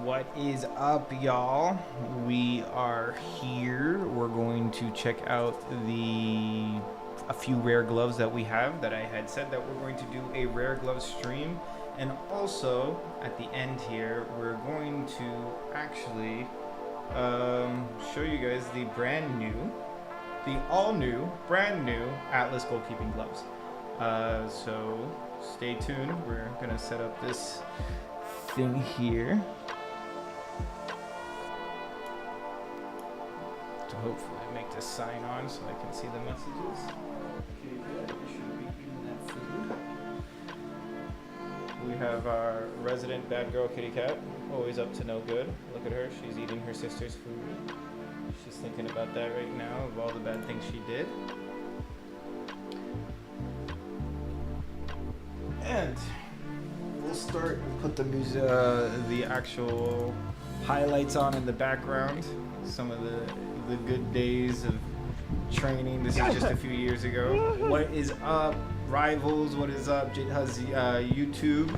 What is up, y'all? We are here. We're going to check out a few rare gloves that we have that I had said that we're going to do a rare glove stream. And also, at the end here, we're going to actually show you guys the all new, brand new Atlas goalkeeping gloves. So stay tuned. We're gonna set up this thing here to hopefully make this sign on so I can see the messages. Okay, good. We should be eating that food. We have our resident bad girl kitty cat, always up to no good. Look at her, she's eating her sister's food. She's thinking about that right now, of all the bad things she did. And we'll start and put the music, the actual highlights on in the background. Some of the good days of training. This is just a few years ago. What is up, rivals? What is up, YouTube?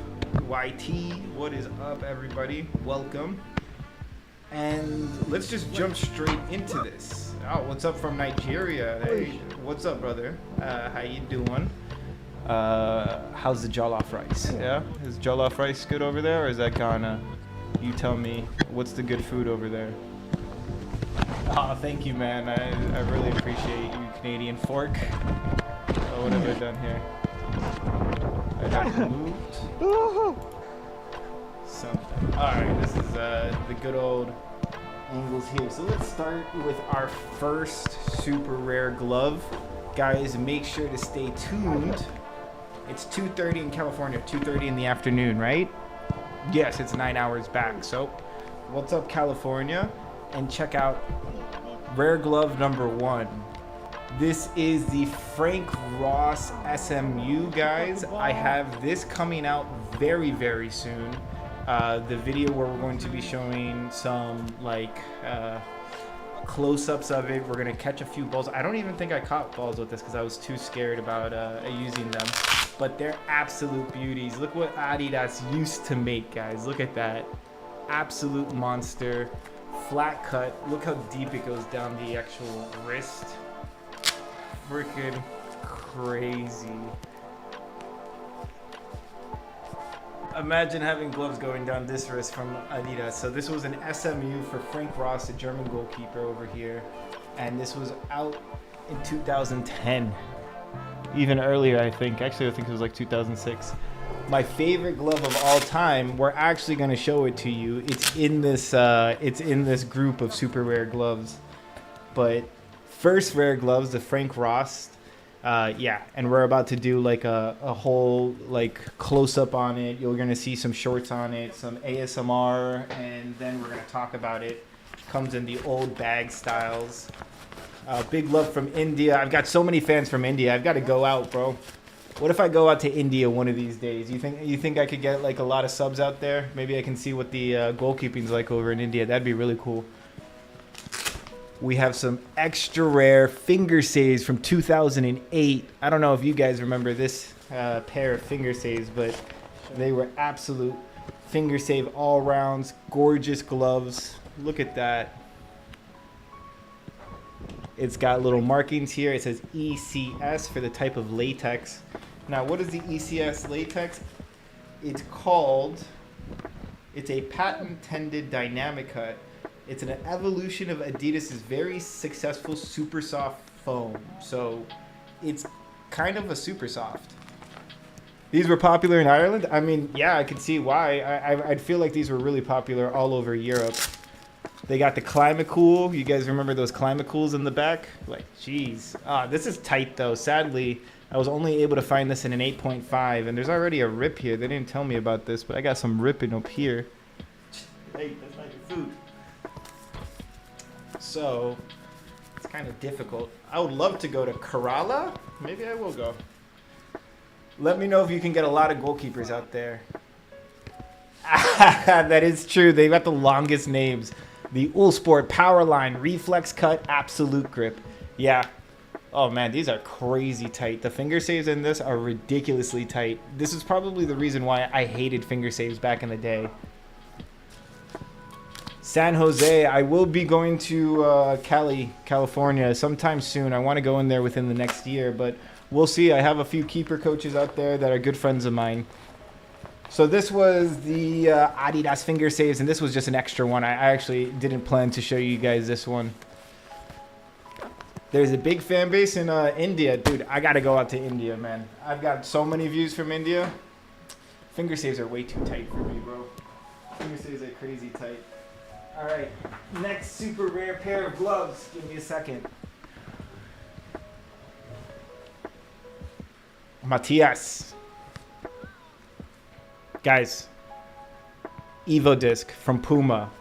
YT? What is up, everybody? Welcome. And let's just jump straight into this. Oh, what's up from Nigeria? Hey, what's up, brother? How you doing? How's the jollof rice? Yeah, is jollof rice good over there, or is that Ghana? You tell me. What's the good food over there? Oh, thank you, man. I really appreciate you, Canadian fork. Oh, what have I done here? I have moved something. All right, this is the good old angles here. So let's start with our first super rare glove. Guys, make sure to stay tuned. It's 2:30 in California, 2:30 in the afternoon, right? Yes, it's 9 hours back. So, what's up, California? And check out rare glove number 1. This is the Ross SMU, guys. I have this coming out very, very soon. The video where we're going to be showing some close-ups of it. We're gonna catch a few balls. I don't even think I caught balls with this because I was too scared about using them. But they're absolute beauties. Look what Adidas used to make, guys. Look at that. Absolute monster. Flat cut. Look how deep it goes down the actual wrist. Freaking crazy. Imagine having gloves going down this wrist from Adidas. So this was an SMU for Frank Ross, a German goalkeeper over here. And this was out in 2010. Even earlier, I think. Actually, I think it was like 2006. My favorite glove of all time. We're actually going to show it to you. It's in this group of super rare gloves. But first rare gloves, the Frank Ross. Yeah, and we're about to do like a whole close up on it. You're gonna see some shorts on it, some ASMR, and then we're gonna talk about it. Comes in the old bag styles. Big love from India. I've got so many fans from India. I've got to go out, bro. What if I go out to India one of these days? You think I could get like a lot of subs out there? Maybe I can see what the goalkeeping's like over in India. That'd be really cool. We have some extra rare finger saves from 2008. I don't know if you guys remember this pair of finger saves, but they were absolute finger save all rounds. Gorgeous gloves. Look at that. It's got little markings here. It says ECS for the type of latex. Now, what is the ECS latex? It's a patent-pended dynamic cut. It's an evolution of Adidas's very successful super soft foam. So it's kind of a super soft. These were popular in Ireland. I mean, yeah, I can see why. I'd feel like these were really popular all over Europe. They got the Climate Cool. You guys remember those Climate Cools in the back? Like, jeez. This is tight, though. Sadly, I was only able to find this in an 8.5, and there's already a rip here. They didn't tell me about this, but I got some ripping up here. Hey, that's not your food. So, it's kind of difficult. I would love to go to Kerala. Maybe I will go. Let me know if you can get a lot of goalkeepers out there. That is true. They've got the longest names. The Ulsport Powerline Reflex Cut Absolute Grip. Yeah. Oh, man, these are crazy tight. The finger saves in this are ridiculously tight. This is probably the reason why I hated finger saves back in the day. San Jose. I will be going to Cali, California sometime soon. I want to go in there within the next year, but we'll see. I have a few keeper coaches out there that are good friends of mine. So this was the Adidas finger saves, and this was just an extra one. I actually didn't plan to show you guys this one. There's a big fan base in India. Dude, I got to go out to India, man. I've got so many views from India. Finger saves are way too tight for me, bro. Finger saves are crazy tight. All right, next super rare pair of gloves. Give me a second. Matias. Guys, Evo disc from Puma.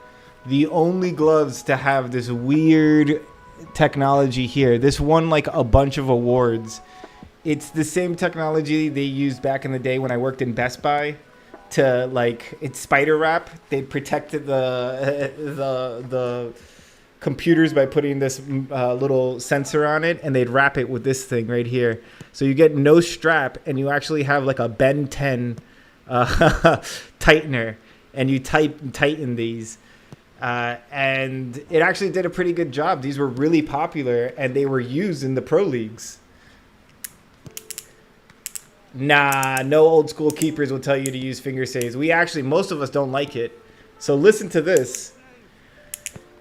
The only gloves to have this weird technology here. This won like a bunch of awards. It's the same technology they used back in the day when I worked in Best Buy to like, it's spider wrap. They protected the computers by putting this little sensor on it, and they'd wrap it with this thing right here. So you get no strap, and you actually have like a Ben 10 tightener, and you tighten these. And it actually did a pretty good job. These were really popular, and they were used in the pro leagues. Nah, no old school keepers will tell you to use finger saves. Most of us don't like it. So listen to this.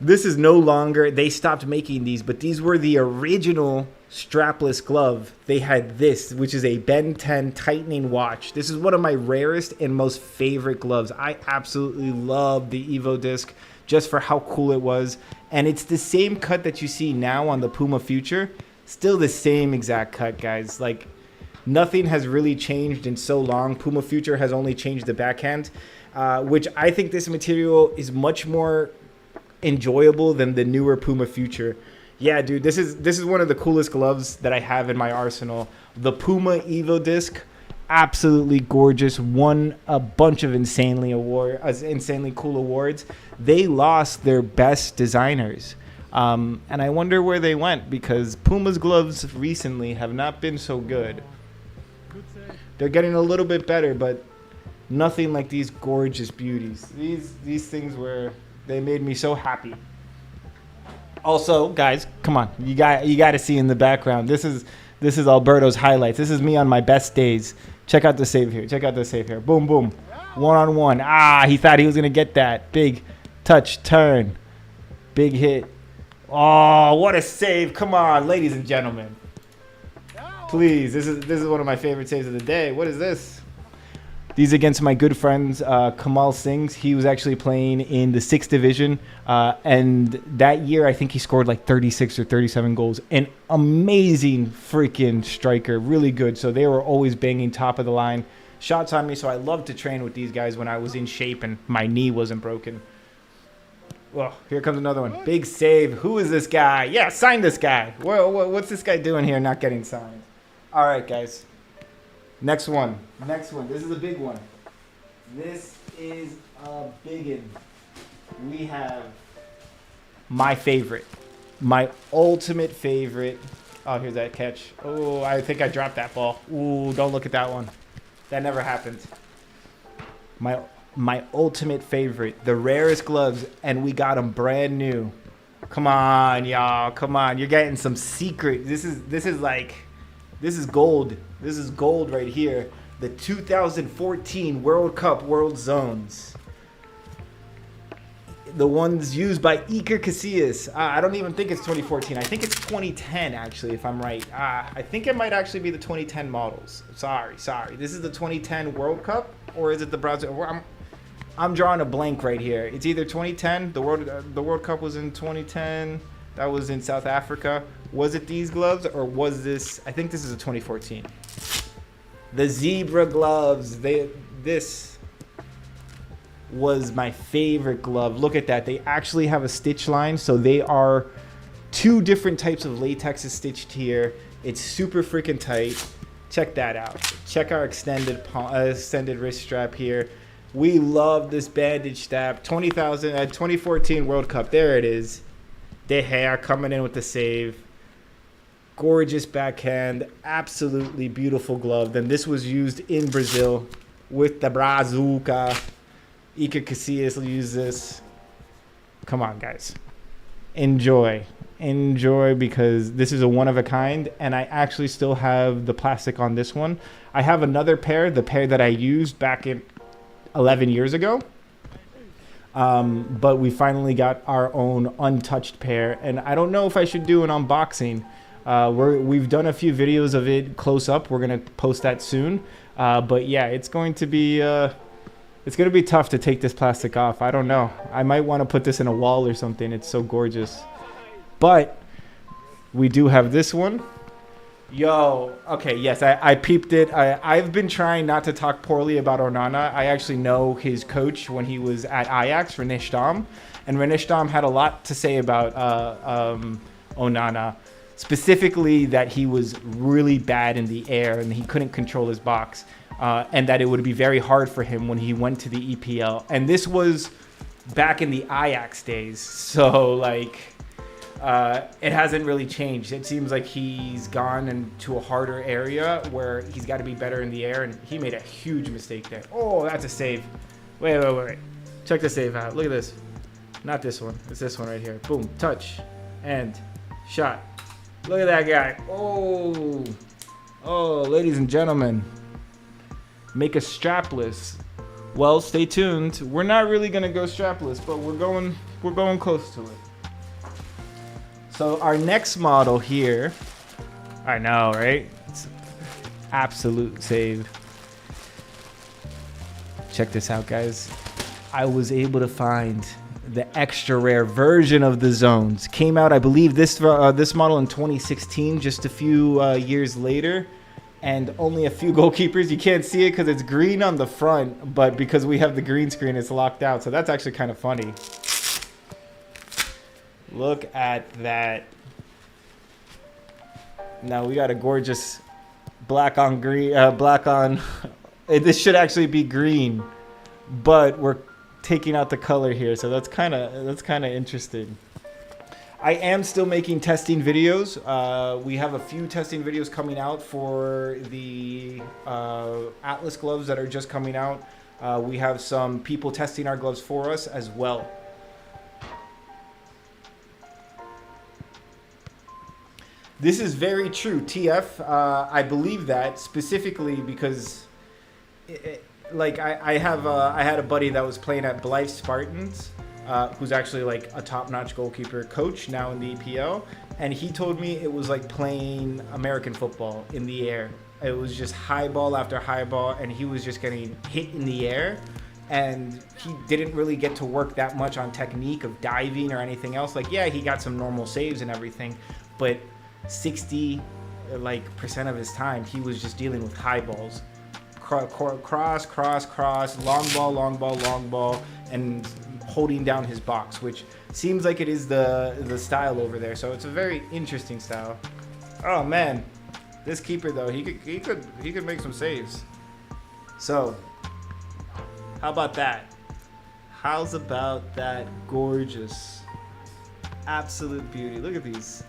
This is no longer, they stopped making these, but these were the original strapless glove. They had this, which is a Ben 10 tightening watch. This is one of my rarest and most favorite gloves. I absolutely love the Evo disc just for how cool it was. And it's the same cut that you see now on the Puma Future. Still the same exact cut, guys. Like, nothing has really changed in so long. Puma Future has only changed the backhand, which I think this material is much more enjoyable than the newer Puma Future. Yeah, dude, this is one of the coolest gloves that I have in my arsenal. The Puma Evo disc, absolutely gorgeous. Won a bunch of insanely cool awards. They lost their best designers. And I wonder where they went, because Puma's gloves recently have not been so good. They're getting a little bit better, but nothing like these gorgeous beauties. These things they made me so happy. Also, guys, come on. You got to see in the background. This is Alberto's highlights. This is me on my best days. Check out the save here. Boom, boom. One-on-one. He thought he was going to get that. Big touch, turn. Big hit. Oh, what a save. Come on, ladies and gentlemen. Please, this is one of my favorite saves of the day. What is this? These against my good friends, Kamal Singhs. He was actually playing in the 6th division. And that year, I think he scored like 36 or 37 goals. An amazing freaking striker. Really good. So they were always banging top of the line shots on me. So I loved to train with these guys when I was in shape and my knee wasn't broken. Well, here comes another one. Big save. Who is this guy? Yeah, sign this guy. What's this guy doing here not getting signed? All right, guys. Next one. This is a big one. This is a big one. We have my favorite. My ultimate favorite. Oh, here's that catch. Oh, I think I dropped that ball. Ooh, don't look at that one. That never happened. My ultimate favorite. The rarest gloves, and we got them brand new. Come on, y'all. Come on. You're getting some secret. This is gold. This is gold right here. The 2014 World Cup World Zones. The ones used by Iker Casillas. I don't even think it's 2014. I think it's 2010, actually, if I'm right. I think it might actually be the 2010 models. Sorry. This is the 2010 World Cup, or is it the Brazil? I'm drawing a blank right here. It's either 2010. The World Cup was in 2010. That was in South Africa. Was it these gloves, or was this? I think this is a 2014. The zebra gloves. This was my favorite glove. Look at that. They actually have a stitch line, so they are two different types of latex stitched here. It's super freaking tight. Check that out. Check our extended wrist strap here. We love this bandage strap. 2014 World Cup. There it is. De Gea coming in with the save. Gorgeous backhand. Absolutely beautiful glove. Then this was used in Brazil with the Brazuca. Iker Casillas will use this. Come on, guys. Enjoy because this is a one of a kind, and I actually still have the plastic on this one. I have another pair, the pair that I used back in 11 years ago. But we finally got our own untouched pair, and I don't know if I should do an unboxing. We've done a few videos of it close up. We're gonna post that soon. But yeah, it's going to be tough to take this plastic off. I don't know. I might want to put this in a wall or something. It's so gorgeous. But we do have this one. Yo, okay, yes, I peeped it. I've been trying not to talk poorly about Onana. I actually know his coach when he was at Ajax, René Stam. And René Stam had a lot to say about Onana. Specifically that he was really bad in the air and he couldn't control his box. And that it would be very hard for him when he went to the EPL. And this was back in the Ajax days. So, like... it hasn't really changed. It seems like he's gone into a harder area where he's got to be better in the air, and he made a huge mistake there. Oh, that's a save. Wait. Check the save out. Look at this. Not this one. It's this one right here. Boom. Touch. And shot. Look at that guy. Oh, ladies and gentlemen. Make a strapless. Well, stay tuned. We're not really going to go strapless, but we're going close to it. So our next model here, I know, right? It's absolute save. Check this out, guys. I was able to find the extra rare version of the zones. Came out, I believe, this model in 2016, just a few years later. And only a few goalkeepers. You can't see it because it's green on the front, but because we have the green screen, it's locked out. So that's actually kind of funny. Look at that. Now we got a gorgeous black on green, this should actually be green, but we're taking out the color here. So that's kind of interesting. I am still making testing videos. We have a few testing videos coming out for the Atlas gloves that are just coming out. We have some people testing our gloves for us as well. This is very true, TF. I believe that specifically because, I had a buddy that was playing at Blythe Spartans, who's actually like a top-notch goalkeeper coach now in the EPL, and he told me it was like playing American football in the air. It was just high ball after high ball, and he was just getting hit in the air, and he didn't really get to work that much on technique of diving or anything else. Like, yeah, he got some normal saves and everything, but 60% of his time he was just dealing with high balls, cross, long ball, and holding down his box, which seems like it is the style over there. So it's a very interesting style. Oh man, this keeper though, he could make some saves. So how about that? How's about that gorgeous, absolute beauty? Look at these.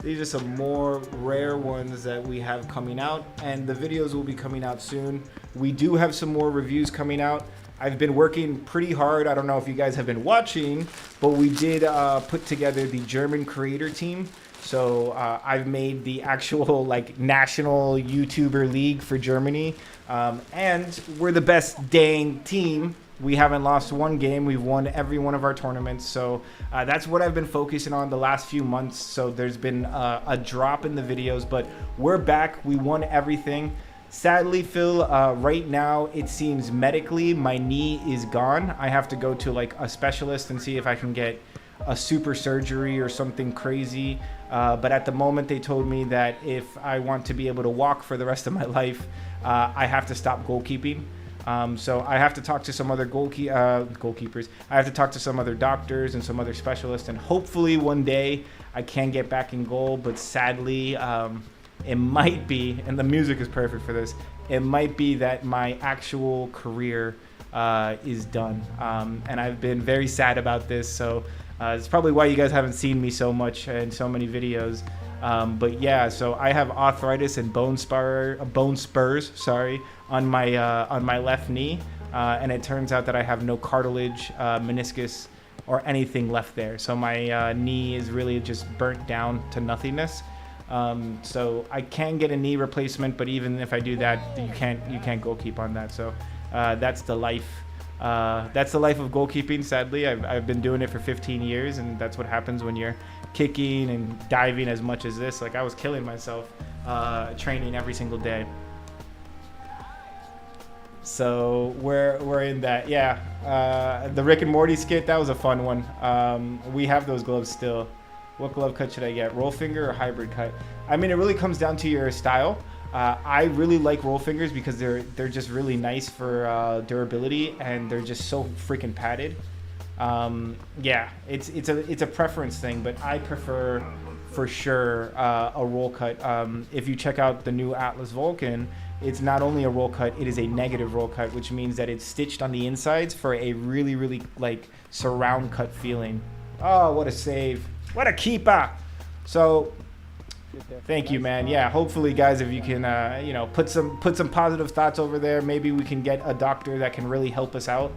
These are some more rare ones that we have coming out, and the videos will be coming out soon. We do have some more reviews coming out. I've been working pretty hard. I don't know if you guys have been watching, but we did put together the German creator team. So I've made the actual national YouTuber league for Germany, and we're the best dang team. We haven't lost one game. We've won every one of our tournaments. So that's what I've been focusing on the last few months. So there's been a drop in the videos, but we're back. We won everything. Sadly, Phil, right now it seems medically my knee is gone. I have to go to a specialist and see if I can get a super surgery or something crazy. But at the moment they told me that if I want to be able to walk for the rest of my life, I have to stop goalkeeping. So I have to talk to some other goalkeepers. I have to talk to some other doctors and some other specialists, and hopefully one day I can get back in goal. But sadly, it might be, and the music is perfect for this, it might be that my actual career is done. And I've been very sad about this. So it's probably why you guys haven't seen me so much in so many videos. But yeah, so I have arthritis and bone spurs, on my left knee, and it turns out that I have no cartilage, meniscus, or anything left there. So my knee is really just burnt down to nothingness. So I can get a knee replacement, but even if I do that, you can't goalkeep on that. So that's the life. That's the life of goalkeeping. Sadly, I've been doing it for 15 years, and that's what happens when you're kicking and diving as much as this. Like, I was killing myself training every single day. So we're in that. Yeah, the Rick and Morty skit, that was a fun one. We have those gloves still. What glove cut should I get? Roll finger or hybrid cut? I mean, it really comes down to your style. I really like roll fingers because they're just really nice for durability, and they're just so freaking padded. Yeah, it's a preference thing, but I prefer for sure a roll cut. If you check out the new Atlas Vulcan, it's not only a roll cut, it is a negative roll cut, which means that it's stitched on the insides for a really, really like surround cut feeling. Oh, what a save. What a keeper. So thank you, man. Yeah, hopefully, guys, if you can, you know, put some positive thoughts over there, maybe we can get a doctor that can really help us out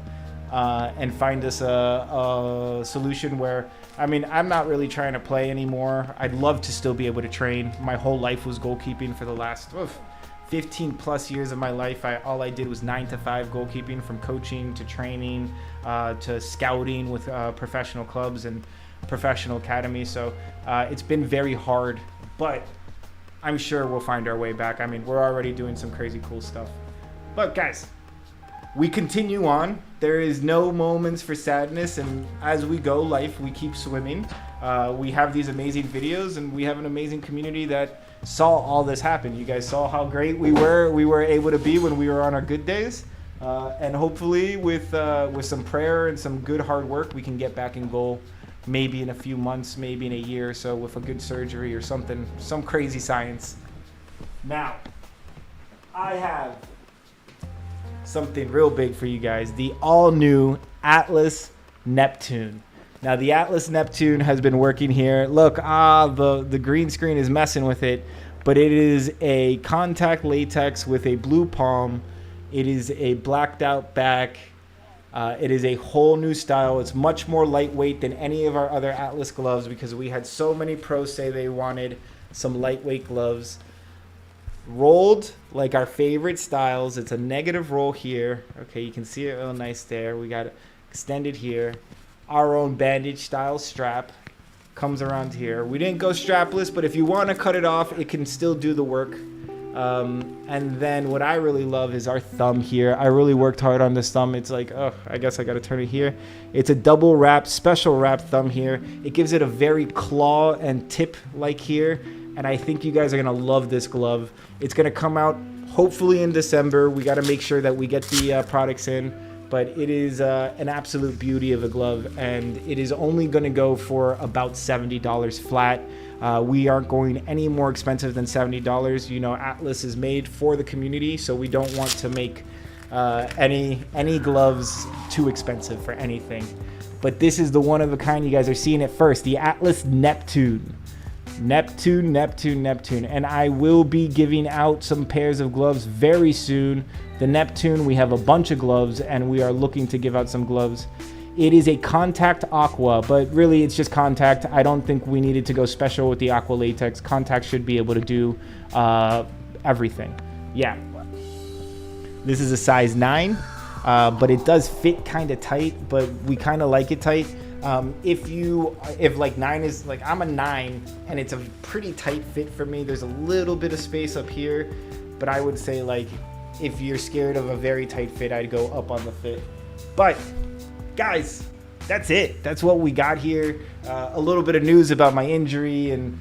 and find us a solution where, I mean, I'm not really trying to play anymore. I'd love to still be able to train. My whole life was goalkeeping for the last 15 plus years of my life. All I did was 9 to 5 goalkeeping, from coaching to training to scouting with professional clubs and professional academies. So it's been very hard, but I'm sure we'll find our way back. I mean, we're already doing some crazy cool stuff. But guys, we continue on. There is no moments for sadness, and as we go life, we keep swimming. We have these amazing videos, and we have an amazing community that saw all this happen. You guys saw how great we were able to be when we were on our good days, and hopefully with some prayer and some good hard work, we can get back in goal. Maybe in a few months, maybe in a year or so, with a good surgery or something, some crazy science. Now, I have something real big for you guys. The all-new Atlas Neptune. Now, the Atlas Neptune has been working here. Look, the green screen is messing with it, but it is a contact latex with a blue palm. It is a blacked out back. It is a whole new style. It's much more lightweight than any of our other Atlas gloves because we had so many pros say they wanted some lightweight gloves. Rolled like our favorite styles. It's a negative roll here. Okay, you can see it real nice there. We got it extended here. Our own bandage style strap comes around here. We didn't go strapless, but if you want to cut it off, it can still do the work. And then what I really love is our thumb here. I really worked hard on this thumb. It's like, oh, I guess I got to turn it here. It's a double wrap, special wrap thumb here. It gives it a very claw and tip like here. And I think you guys are going to love this glove. It's going to come out hopefully in December. We got to make sure that we get the products in. But it is an absolute beauty of a glove. And it is only going to go for about $70 flat. We aren't going any more expensive than $70. You know, Atlas is made for the community, so we don't want to make any gloves too expensive for anything. But this is the one of a kind. You guys are seeing it first. The Atlas Neptune. Neptune. And I will be giving out some pairs of gloves very soon. The Neptune, we have a bunch of gloves, and we are looking to give out some gloves. It is a contact aqua, but really it's just contact. I don't think we needed to go special with the aqua latex. Contact should be able to do everything. Yeah. This is a size 9, but it does fit kind of tight, but we kind of like it tight. If like 9 is like, I'm a 9 and it's a pretty tight fit for me. There's a little bit of space up here, but I would say like if you're scared of a very tight fit, I'd go up on the fit. But guys, that's it. That's what we got here. A little bit of news about my injury and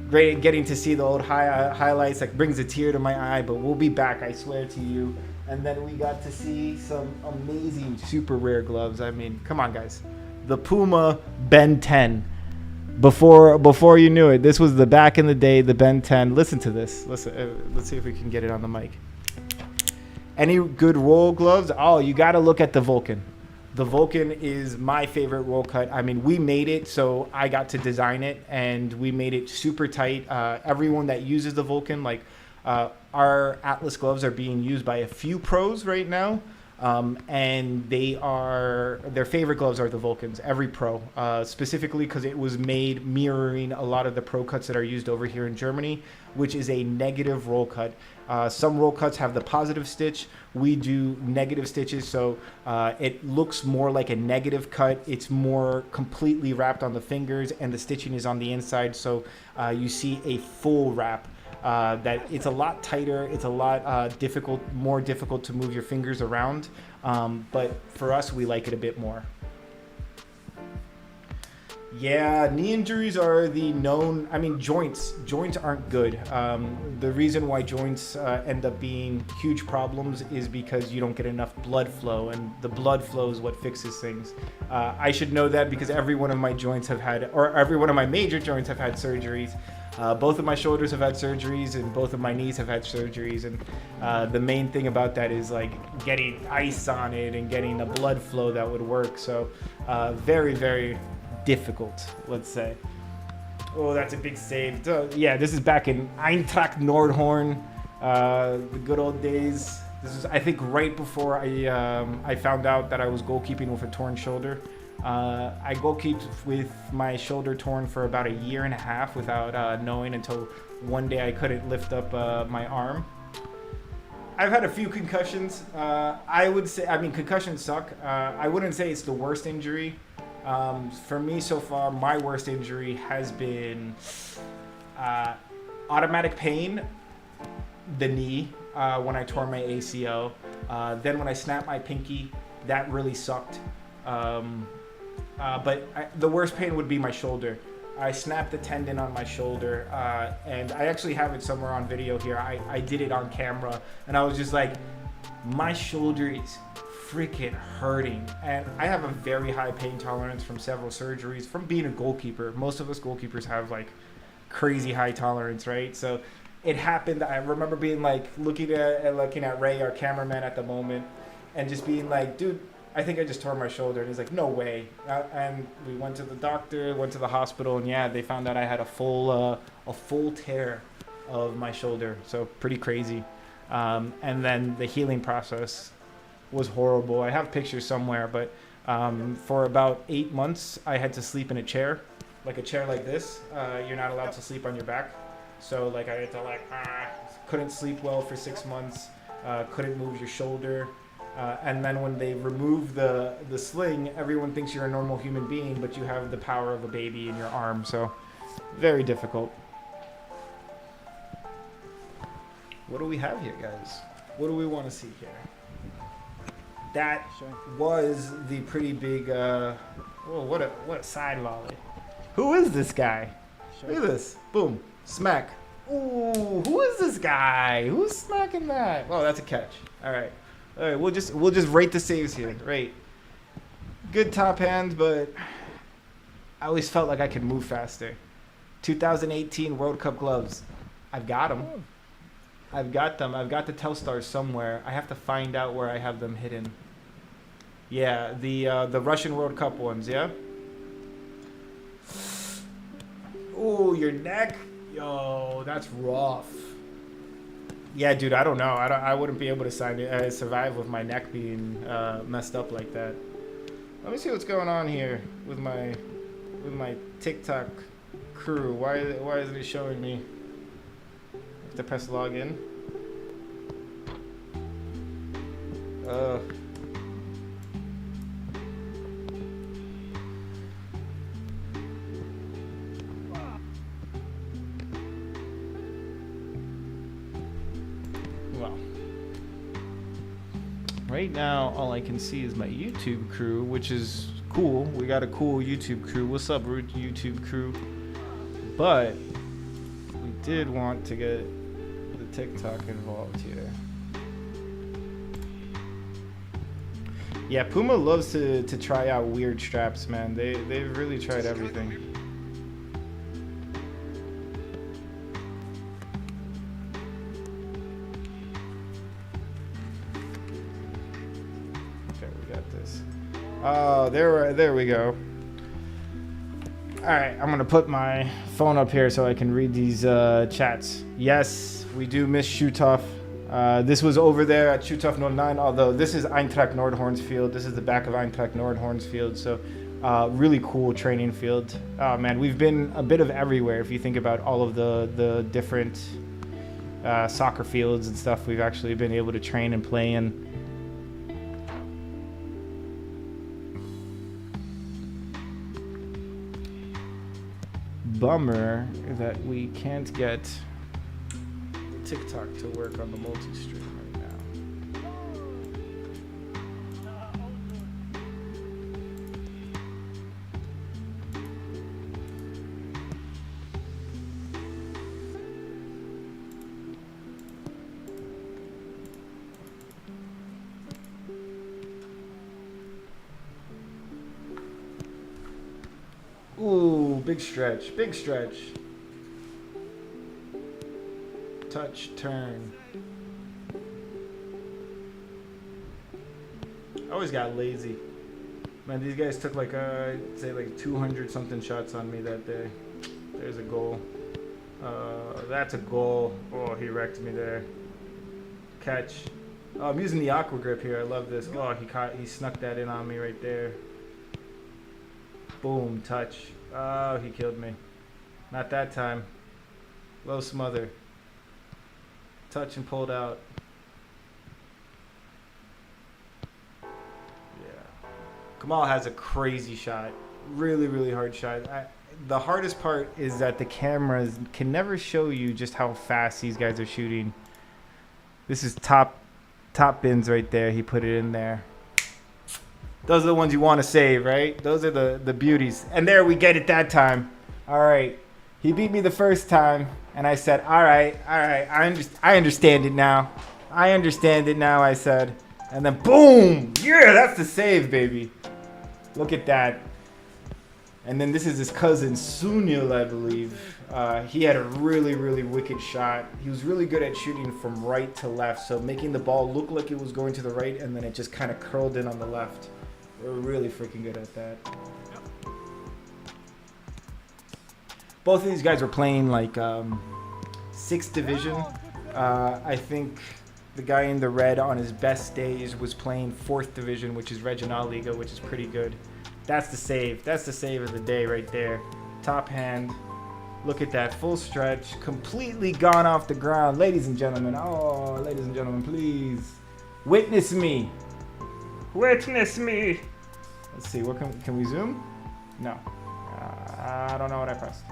great getting to see the old highlights. Like, brings a tear to my eye, but we'll be back, I swear to you. And then we got to see some amazing super rare gloves. I mean, come on, guys. The Puma Ben 10. Before you knew it, this was the back in the day, the Ben 10. Listen to this. Listen. Let's see if we can get it on the mic. Any good roll gloves? Oh, you got to look at the Vulcan. The Vulcan is my favorite roll cut. I mean, we made it, so I got to design it, and we made it super tight. Everyone that uses the Vulcan, like our Atlas gloves are being used by a few pros right now. And their favorite gloves are the Vulcans, every pro, specifically because it was made mirroring a lot of the pro cuts that are used over here in Germany, which is a negative roll cut. Some roll cuts have the positive stitch. We do negative stitches, so it looks more like a negative cut. It's more completely wrapped on the fingers, and the stitching is on the inside, so you see a full wrap. That it's a lot tighter, it's a lot more difficult to move your fingers around, but for us, we like it a bit more. Yeah, knee injuries are the known, joints aren't good. The reason why joints end up being huge problems is because you don't get enough blood flow, and the blood flow is what fixes things. I should know that because every one of my joints have had, or every one of my major joints have had surgeries. Both of my shoulders have had surgeries, and both of my knees have had surgeries, and the main thing about that is like getting ice on it and getting a blood flow that would work. So very, very difficult, let's say. Oh, that's a big save. Yeah, this is back in Eintracht Nordhorn, the good old days. This is, I think, right before I found out that I was goalkeeping with a torn shoulder. I goalkeeped with my shoulder torn for about a year and a half without knowing, until one day I couldn't lift up my arm. I've had a few concussions. I would say, concussions suck. I wouldn't say it's the worst injury. For me so far, my worst injury has been automatic pain, the knee, when I tore my ACL. Then when I snapped my pinky, that really sucked. But the worst pain would be my shoulder. I snapped the tendon on my shoulder, and I actually have it somewhere on video here. I did it on camera, and I was just like, my shoulder is freaking hurting. And I have a very high pain tolerance from several surgeries, from being a goalkeeper. Most of us goalkeepers have like crazy high tolerance, right? So it happened. I remember being like looking at Ray, our cameraman at the moment, and just being like, dude, I think I just tore my shoulder. And he's like, no way. And we went to the doctor, went to the hospital, and yeah, they found out I had a full tear of my shoulder. So pretty crazy. And then the healing process was horrible. I have pictures somewhere, but for about 8 months, I had to sleep in a chair like this. You're not allowed to sleep on your back. So like I had to couldn't sleep well for 6 months, couldn't move your shoulder. And then when they remove the sling, everyone thinks you're a normal human being, but you have the power of a baby in your arm. So very difficult. What do we have here, guys? What do we want to see here? That was the pretty big, what a side volley. Who is this guy? Look at this. Boom. Smack. Ooh, who is this guy? Who's smacking that? Oh, that's a catch. All right, we'll just rate the saves here. Right. Good top hand, but I always felt like I could move faster. 2018 World Cup gloves. I've got them. I've got them. I've got the Telstars somewhere. I have to find out where I have them hidden. Yeah, the Russian World Cup ones, yeah? Ooh, your neck? Yo, that's rough. Yeah, dude, I don't know. I wouldn't be able to survive with my neck being messed up like that. Let me see what's going on here with my TikTok crew. Why isn't it showing me? I have to press login. Well, right now all I can see is my YouTube crew, which is cool. We got a cool YouTube crew. What's up, YouTube crew? But we did want to get the TikTok involved here. Yeah, Puma loves to try out weird straps, man. They've really tried everything. Okay, we got this. Oh, there we go. All right, I'm gonna put my phone up here so I can read these chats. Yes, we do miss Shutov. This was over there at Shoothoff 09, although this is Eintracht Nordhorn's field. This is the back of Eintracht Nordhorn's field. So really cool training field. Oh man, we've been a bit of everywhere. If you think about all of the different soccer fields and stuff we've actually been able to train and play in. Bummer that we can't get TikTok to work on the multi-stream right now. Ooh, big stretch, big stretch. Touch, turn. I always got lazy. Man, these guys took like, say like 200 something shots on me that day. There's a goal. That's a goal. Oh, he wrecked me there. Catch. Oh, I'm using the aqua grip here. I love this. Oh, he snuck that in on me right there. Boom, touch. Oh, he killed me. Not that time. Low smother. Touch and pulled out. Yeah. Kamal has a crazy shot. Really, really hard shot. The hardest part is that the cameras can never show you just how fast these guys are shooting. This is top bins right there. He put it in there. Those are the ones you want to save, right? Those are the beauties. And there we get it that time. All right. He beat me the first time, and I said, all right. I understand it now. I understand it now, I said. And then boom. Yeah, that's the save, baby. Look at that. And then this is his cousin, Sunil, I believe. He had a really, really wicked shot. He was really good at shooting from right to left, so making the ball look like it was going to the right, and then it just kind of curled in on the left. We're really freaking good at that. Both of these guys were playing like 6th division. I think the guy in the red on his best days was playing 4th division, which is Regionalliga, which is pretty good. That's the save. That's the save of the day right there. Top hand. Look at that. Full stretch. Completely gone off the ground. Ladies and gentlemen. Oh, ladies and gentlemen, please. Witness me. Witness me. Let's see. What can we zoom? No. I don't know what I pressed.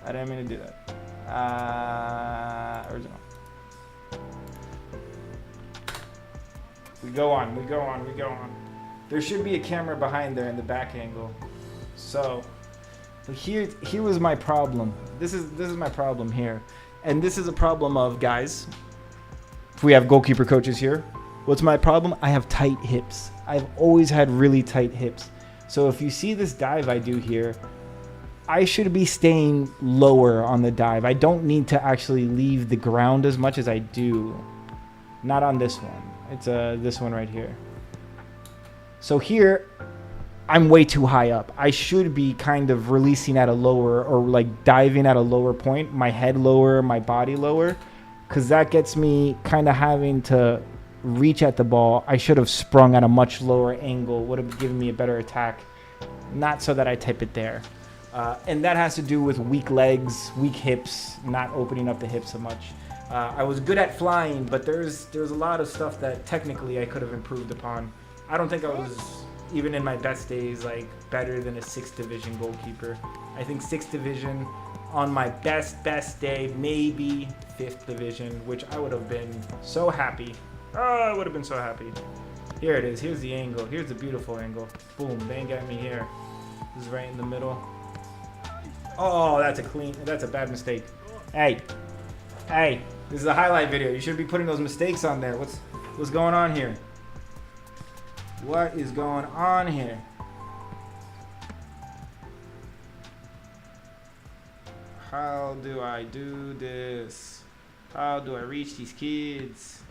I didn't mean to do that. Original. We go on. There should be a camera behind there in the back angle. So here was my problem. This is my problem here. And this is a problem of, guys, if we have goalkeeper coaches here, what's my problem? I have tight hips. I've always had really tight hips. So if you see this dive I do here, I should be staying lower on the dive. I don't need to actually leave the ground as much as I do. Not on this one. It's this one right here. So here, I'm way too high up. I should be kind of releasing at a lower, or like diving at a lower point, my head lower, my body lower, because that gets me kind of having to reach at the ball. I should have sprung at a much lower angle, would have given me a better attack, not so that I tip it there. And that has to do with weak legs, weak hips, not opening up the hips so much. I was good at flying, but there's a lot of stuff that technically I could have improved upon. I don't think I was, even in my best days, like better than a 6th division goalkeeper. I think 6th division on my best day, maybe 5th division, which I would have been so happy. Oh, I would have been so happy. Here it is. Here's the angle. Here's the beautiful angle. Boom. They ain't got me here. This is right in the middle. Oh, that's a bad mistake. Hey, this is a highlight video. You shouldn't be putting those mistakes on there. What's going on here? What is going on here? How do I do this? How do I reach these kids?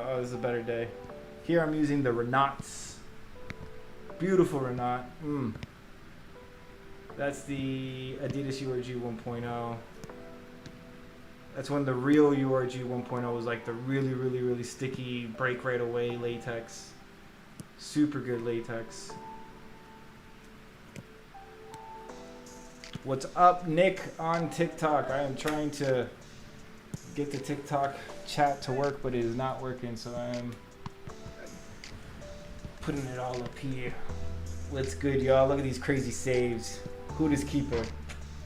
oh, this is a better day. Here I'm using the Renats. Beautiful Renat. That's the Adidas URG 1.0. That's when the real URG 1.0 was like the really, really, really sticky, break right away latex. Super good latex. What's up, Nick, on TikTok? I am trying to get the TikTok chat to work, but it is not working, so I am putting it all up here. What's good, y'all? Look at these crazy saves. Who does keeper?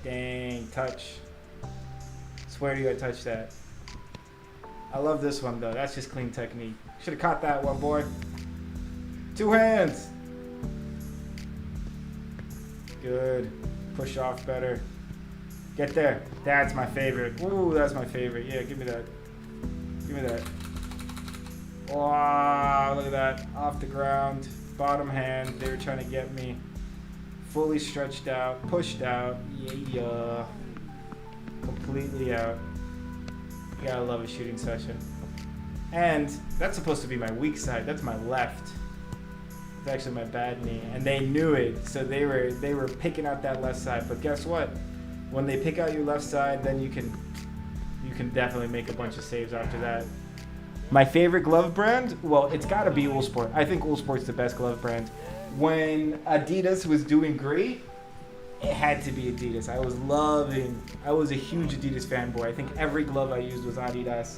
Dang, touch. Swear to you I touched that. I love this one, though. That's just clean technique. Should have caught that one, boy. 2 hands. Good. Push off better. Get there. That's my favorite. Ooh, that's my favorite. Yeah, give me that. Give me that. Wow, look at that. Off the ground. Bottom hand. They were trying to get me. Fully stretched out. Pushed out. Yeah. Completely out. You gotta love a shooting session. And that's supposed to be my weak side. That's my left. It's actually my bad knee. And they knew it. So they were picking out that left side. But guess what? When they pick out your left side, then you can definitely make a bunch of saves after that. My favorite glove brand? Well, it's gotta be Uhlsport. I think Uhlsport's the best glove brand. When Adidas was doing great, it had to be Adidas. I was a huge Adidas fanboy. I think every glove I used was Adidas.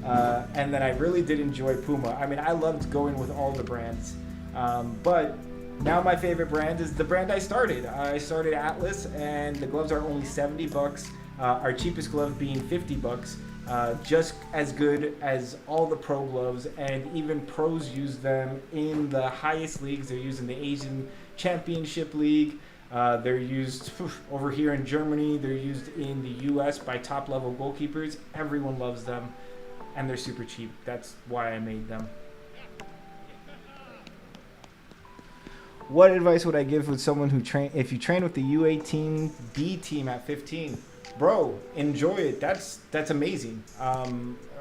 And then I really did enjoy Puma. I mean, I loved going with all the brands. But now my favorite brand is the brand I started. I started Atlas, and the gloves are only $70. Our cheapest glove being $50. Just as good as all the pro gloves, and even pros use them in the highest leagues. They're used in the Asian Championship League. They're used over here in Germany. They're used in the US by top level goalkeepers. Everyone loves them, and they're super cheap. That's why I made them. What advice would I give with someone who if you train with the U18 B team at 15? Bro, enjoy it. That's amazing.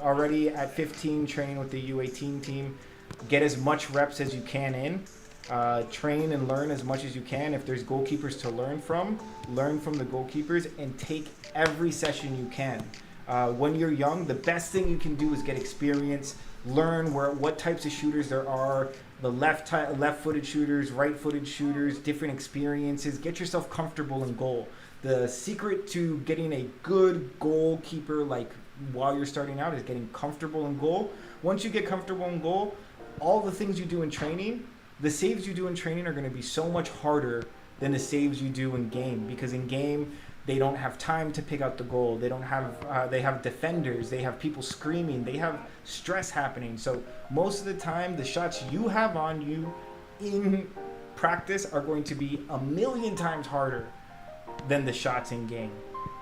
Already at 15, training with the U18 team. Get as much reps as you can in. Train and learn as much as you can. If there's goalkeepers to learn from the goalkeepers, and take every session you can. When you're young, the best thing you can do is get experience. Learn what types of shooters there are. The left-footed shooters, right-footed shooters, different experiences. Get yourself comfortable in goal. The secret to getting a good goalkeeper, like while you're starting out, is getting comfortable in goal. Once you get comfortable in goal, all the things you do in training, the saves you do in training are going to be so much harder than the saves you do in game, because in game they don't have time to pick out the goal. They don't have they have defenders, they have people screaming, they have stress happening. So most of the time the shots you have on you in practice are going to be 1,000,000 times harder than the shots in game.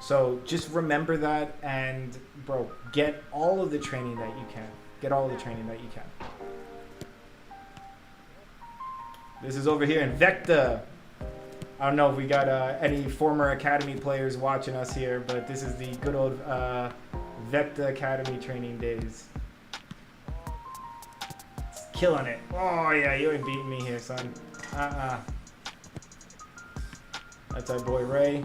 So just remember that, and bro, get all of the training that you can. Get all of the training that you can. This is over here in Vecta. I don't know if we got any former Academy players watching us here, but this is the good old Vecta Academy training days. It's killing it. Oh yeah, you ain't beating me here, son. That's our boy Ray.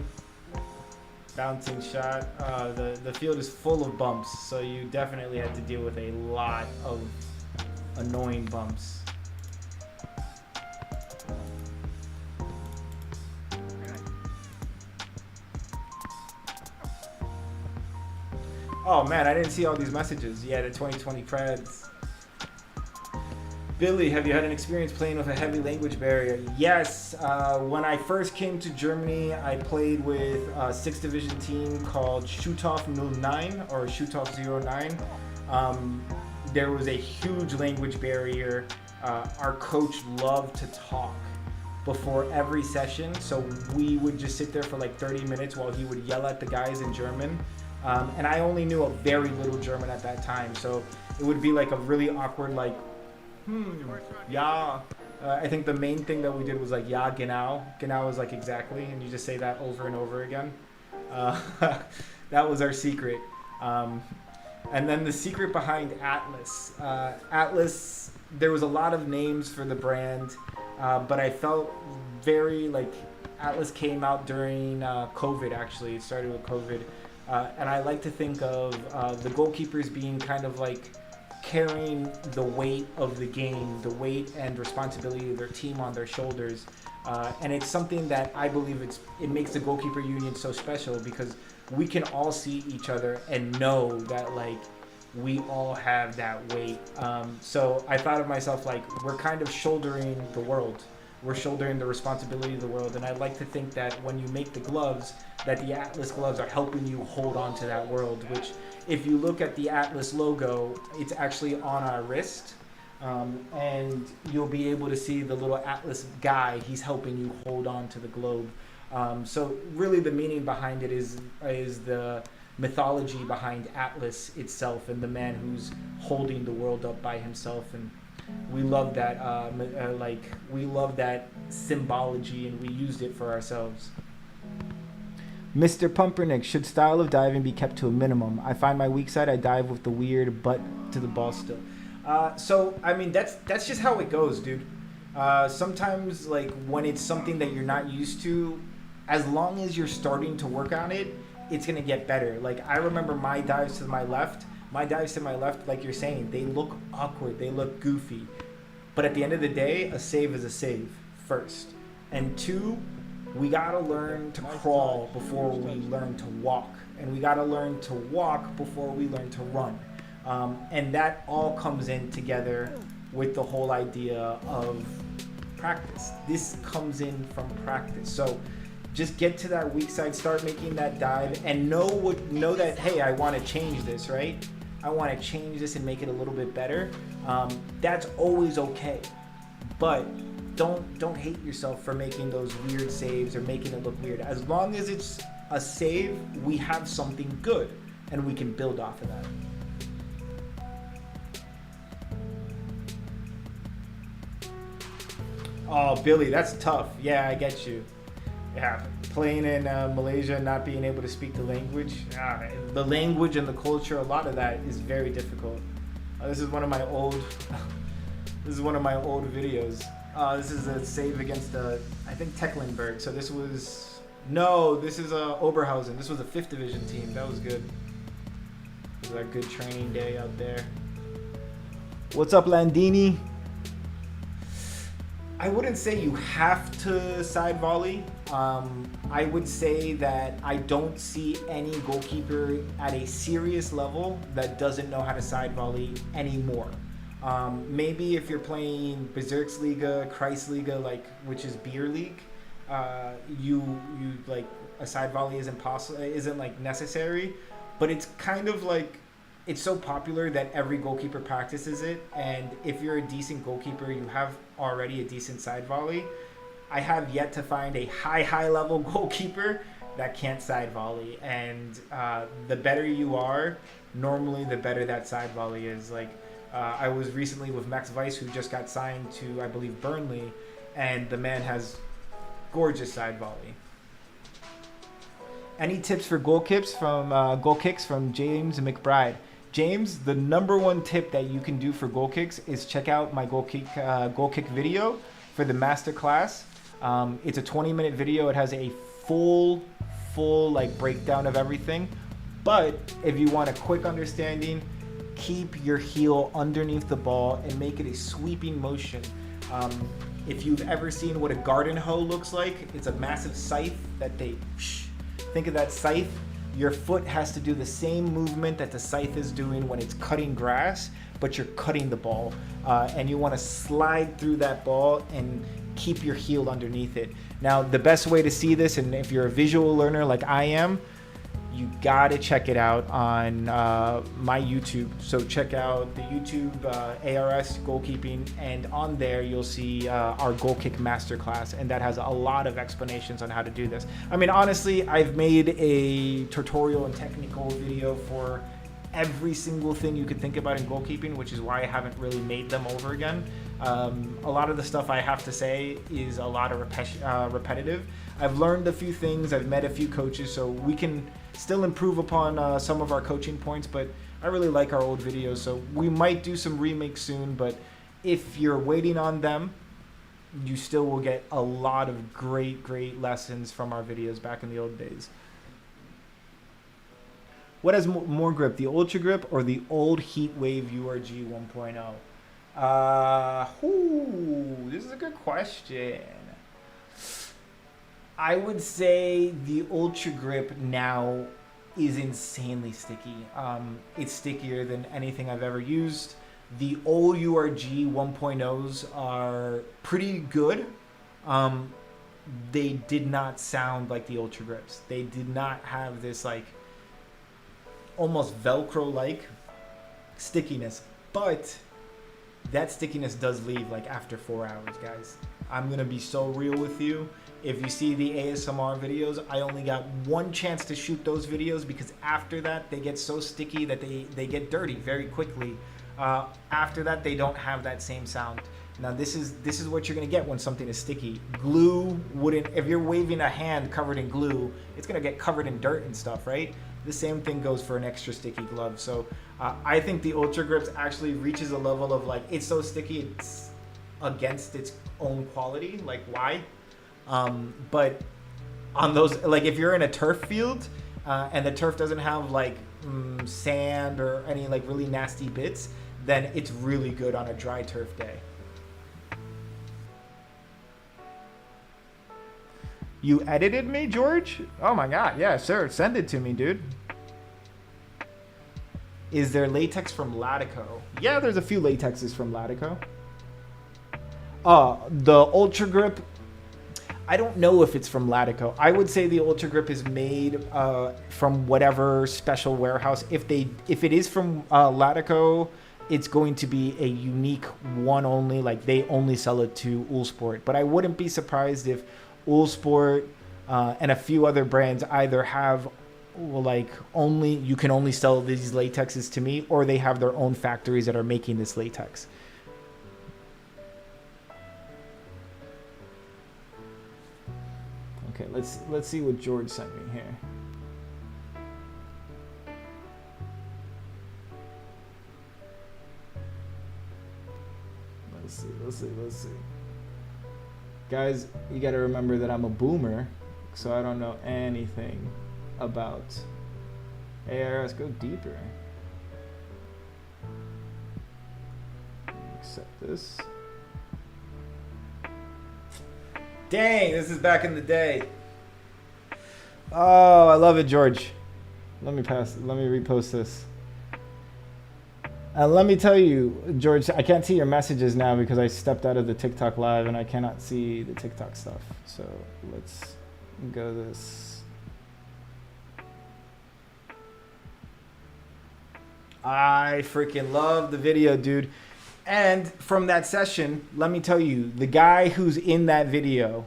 Bouncing shot. The field is full of bumps, so you definitely had to deal with a lot of annoying bumps. Oh man, I didn't see all these messages. Yeah, the 2020 Preds. Billy, have you had an experience playing with a heavy language barrier? Yes. When I first came to Germany, I played with a 6th Division team called Schutthof 09 or Schutthof 09. There was a huge language barrier. Our coach loved to talk before every session, so we would just sit there for like 30 minutes while he would yell at the guys in German. And I only knew a very little German at that time, so it would be like a really awkward, like, yeah. I think the main thing that we did was like, ja, genau. Genau is like exactly, and you just say that over and over again. That was our secret. And then the secret behind Atlas. Atlas, there was a lot of names for the brand, but I felt very like Atlas came out during COVID, actually. It started with COVID. And I like to think of the goalkeepers being kind of like carrying the weight of the game, the weight and responsibility of their team on their shoulders. And it's something that I believe it makes the goalkeeper union so special, because we can all see each other and know that like we all have that weight. So I thought of myself like we're kind of shouldering the world. We're shouldering the responsibility of the world. And I like to think that when you make the gloves, that the Atlas gloves are helping you hold on to that world, which if you look at the Atlas logo, it's actually on our wrist. And you'll be able to see the little Atlas guy. He's helping you hold on to the globe. So really the meaning behind it is the mythology behind Atlas itself and the man who's holding the world up by himself. And we love that, we love that symbology, and we used it for ourselves. Mr. Pumpernicks, should style of diving be kept to a minimum? I find my weak side, I dive with the weird butt to the ball still. So I mean that's just how it goes, dude. Sometimes like when it's something that you're not used to, as long as you're starting to work on it, it's gonna get better. Like I remember my dives to my left, like you're saying, they look awkward, they look goofy. But at the end of the day, a save is a save first. And two, we gotta learn to crawl before we learn to walk. And we gotta learn to walk before we learn to run. And that all comes in together with the whole idea of practice. This comes in from practice. So just get to that weak side, start making that dive, and know that, hey, I want to change this, right? I want to change this and make it a little bit better. That's always okay. But don't hate yourself for making those weird saves or making it look weird. As long as it's a save, we have something good, and we can build off of that. Oh, Billy, that's tough. Yeah, I get you. Yeah, playing in Malaysia, not being able to speak the language. The language and the culture, a lot of that is very difficult. This is one of my old videos. This is a save against I think Tecklenburg. So this is Oberhausen. This was a 5th division team. That was good. It was a good training day out there. What's up, Landini? I wouldn't say you have to side volley. I would say that I don't see any goalkeeper at a serious level that doesn't know how to side volley anymore. Maybe if you're playing Bezirksliga, Kreisliga, which is beer league, you like a side volley isn't like necessary, but it's kind of like, it's so popular that every goalkeeper practices it, and if you're a decent goalkeeper, you have already a decent side volley. I have yet to find a high level goalkeeper that can't side volley, and the better you are, normally the better that side volley is. Like I was recently with Max Weiss, who just got signed to, I believe, Burnley, and the man has gorgeous side volley. Any tips for goal kicks from James McBride? James, the number one tip that you can do for goal kicks is check out my goal kick video for the master class. It's a 20-minute video. It has a full like breakdown of everything. But if you want a quick understanding, keep your heel underneath the ball and make it a sweeping motion. If you've ever seen what a garden hoe looks like, it's a massive scythe that they think of that scythe. Your foot has to do the same movement that the scythe is doing when it's cutting grass, but you're cutting the ball. And you want to slide through that ball and keep your heel underneath it. Now, the best way to see this, and if you're a visual learner like I am, you gotta check it out on my YouTube. So check out the YouTube ARS Goalkeeping, and on there you'll see our goal kick masterclass, and that has a lot of explanations on how to do this. I mean, honestly, I've made a tutorial and technical video for every single thing you could think about in goalkeeping, which is why I haven't really made them over again. A lot of the stuff I have to say is a lot of repetitive. I've learned a few things, I've met a few coaches, so we can still improve upon some of our coaching points, but I really like our old videos, so we might do some remakes soon, but if you're waiting on them, you still will get a lot of great lessons from our videos back in the old days. What has more grip, the Ultra Grip or the old Heatwave URG 1.0? This is a good question. I would say the Ultra Grip now is insanely sticky. It's stickier than anything I've ever used. The old URG 1.0s are pretty good. They did not sound like the Ultra Grips. They did not have this like almost Velcro-like stickiness, but that stickiness does leave like after 4 hours, guys. I'm gonna be so real with you. If you see the ASMR videos, I only got one chance to shoot those videos because after that they get so sticky that they get dirty very quickly. After that, they don't have that same sound. Now this is what you're gonna get when something is sticky. Glue wouldn't, if you're waving a hand covered in glue, it's gonna get covered in dirt and stuff, right? The same thing goes for an extra sticky glove. So I think the Ultra Grips actually reaches a level of like, it's so sticky, it's against its own quality. Like why? But on those, like if you're in a turf field and the turf doesn't have like sand or any like really nasty bits, then it's really good on a dry turf day. You edited me, George? Oh my God, yeah, sure, send it to me, dude. Is there latex from Latico? Yeah, there's a few latexes from Latico. The Ultra Grip, I don't know if it's from Latico. I would say the Ultra Grip is made from whatever special warehouse. If it is from Latico, it's going to be a unique one only. Like they only sell it to Uhlsport. But I wouldn't be surprised if Uhlsport and a few other brands either have like you can only sell these latexes to me, or they have their own factories that are making this latex. Okay, let's see what George sent me here. Let's see. Guys, you got to remember that I'm a boomer, so I don't know anything about ARS. Go deeper. Accept this. Dang, this is back in the day. Oh, I love it, George. Let me repost this. Let me tell you, George, I can't see your messages now because I stepped out of the TikTok live and I cannot see the TikTok stuff. So let's go this. I freaking love the video, dude. And from that session, let me tell you, the guy who's in that video,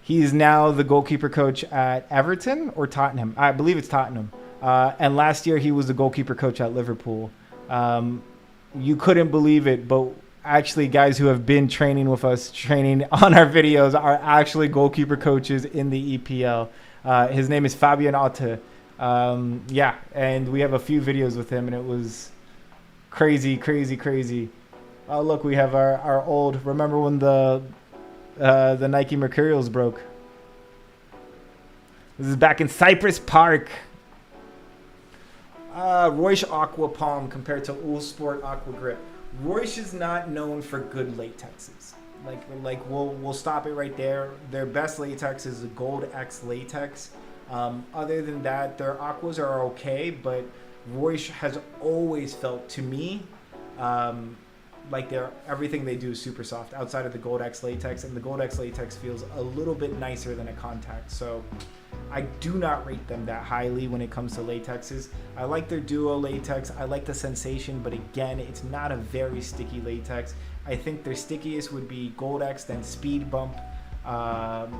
he's now the goalkeeper coach at Everton or Tottenham. I believe it's Tottenham. And last year he was the goalkeeper coach at Liverpool. You couldn't believe it, but actually guys who have been training with us, training on our videos, are actually goalkeeper coaches in the EPL. His name is Fabian Otte. Yeah, and we have a few videos with him, and it was crazy. Oh, look, we have our old, remember when the Nike Mercurials broke? This is back in Cypress Park. Reusch Aqua Palm compared to Uhlsport Aqua Grip. Reusch is not known for good latexes. Like we'll stop it right there. Their best latex is the Gold X latex. Other than that, their aquas are okay, but Reusch has always felt to me like everything they do is super soft outside of the Gold X latex, and the Gold X latex feels a little bit nicer than a contact. So I do not rate them that highly when it comes to latexes. I like their Duo latex. I like the sensation, but again, it's not a very sticky latex. I think their stickiest would be Gold X, then Speed Bump, and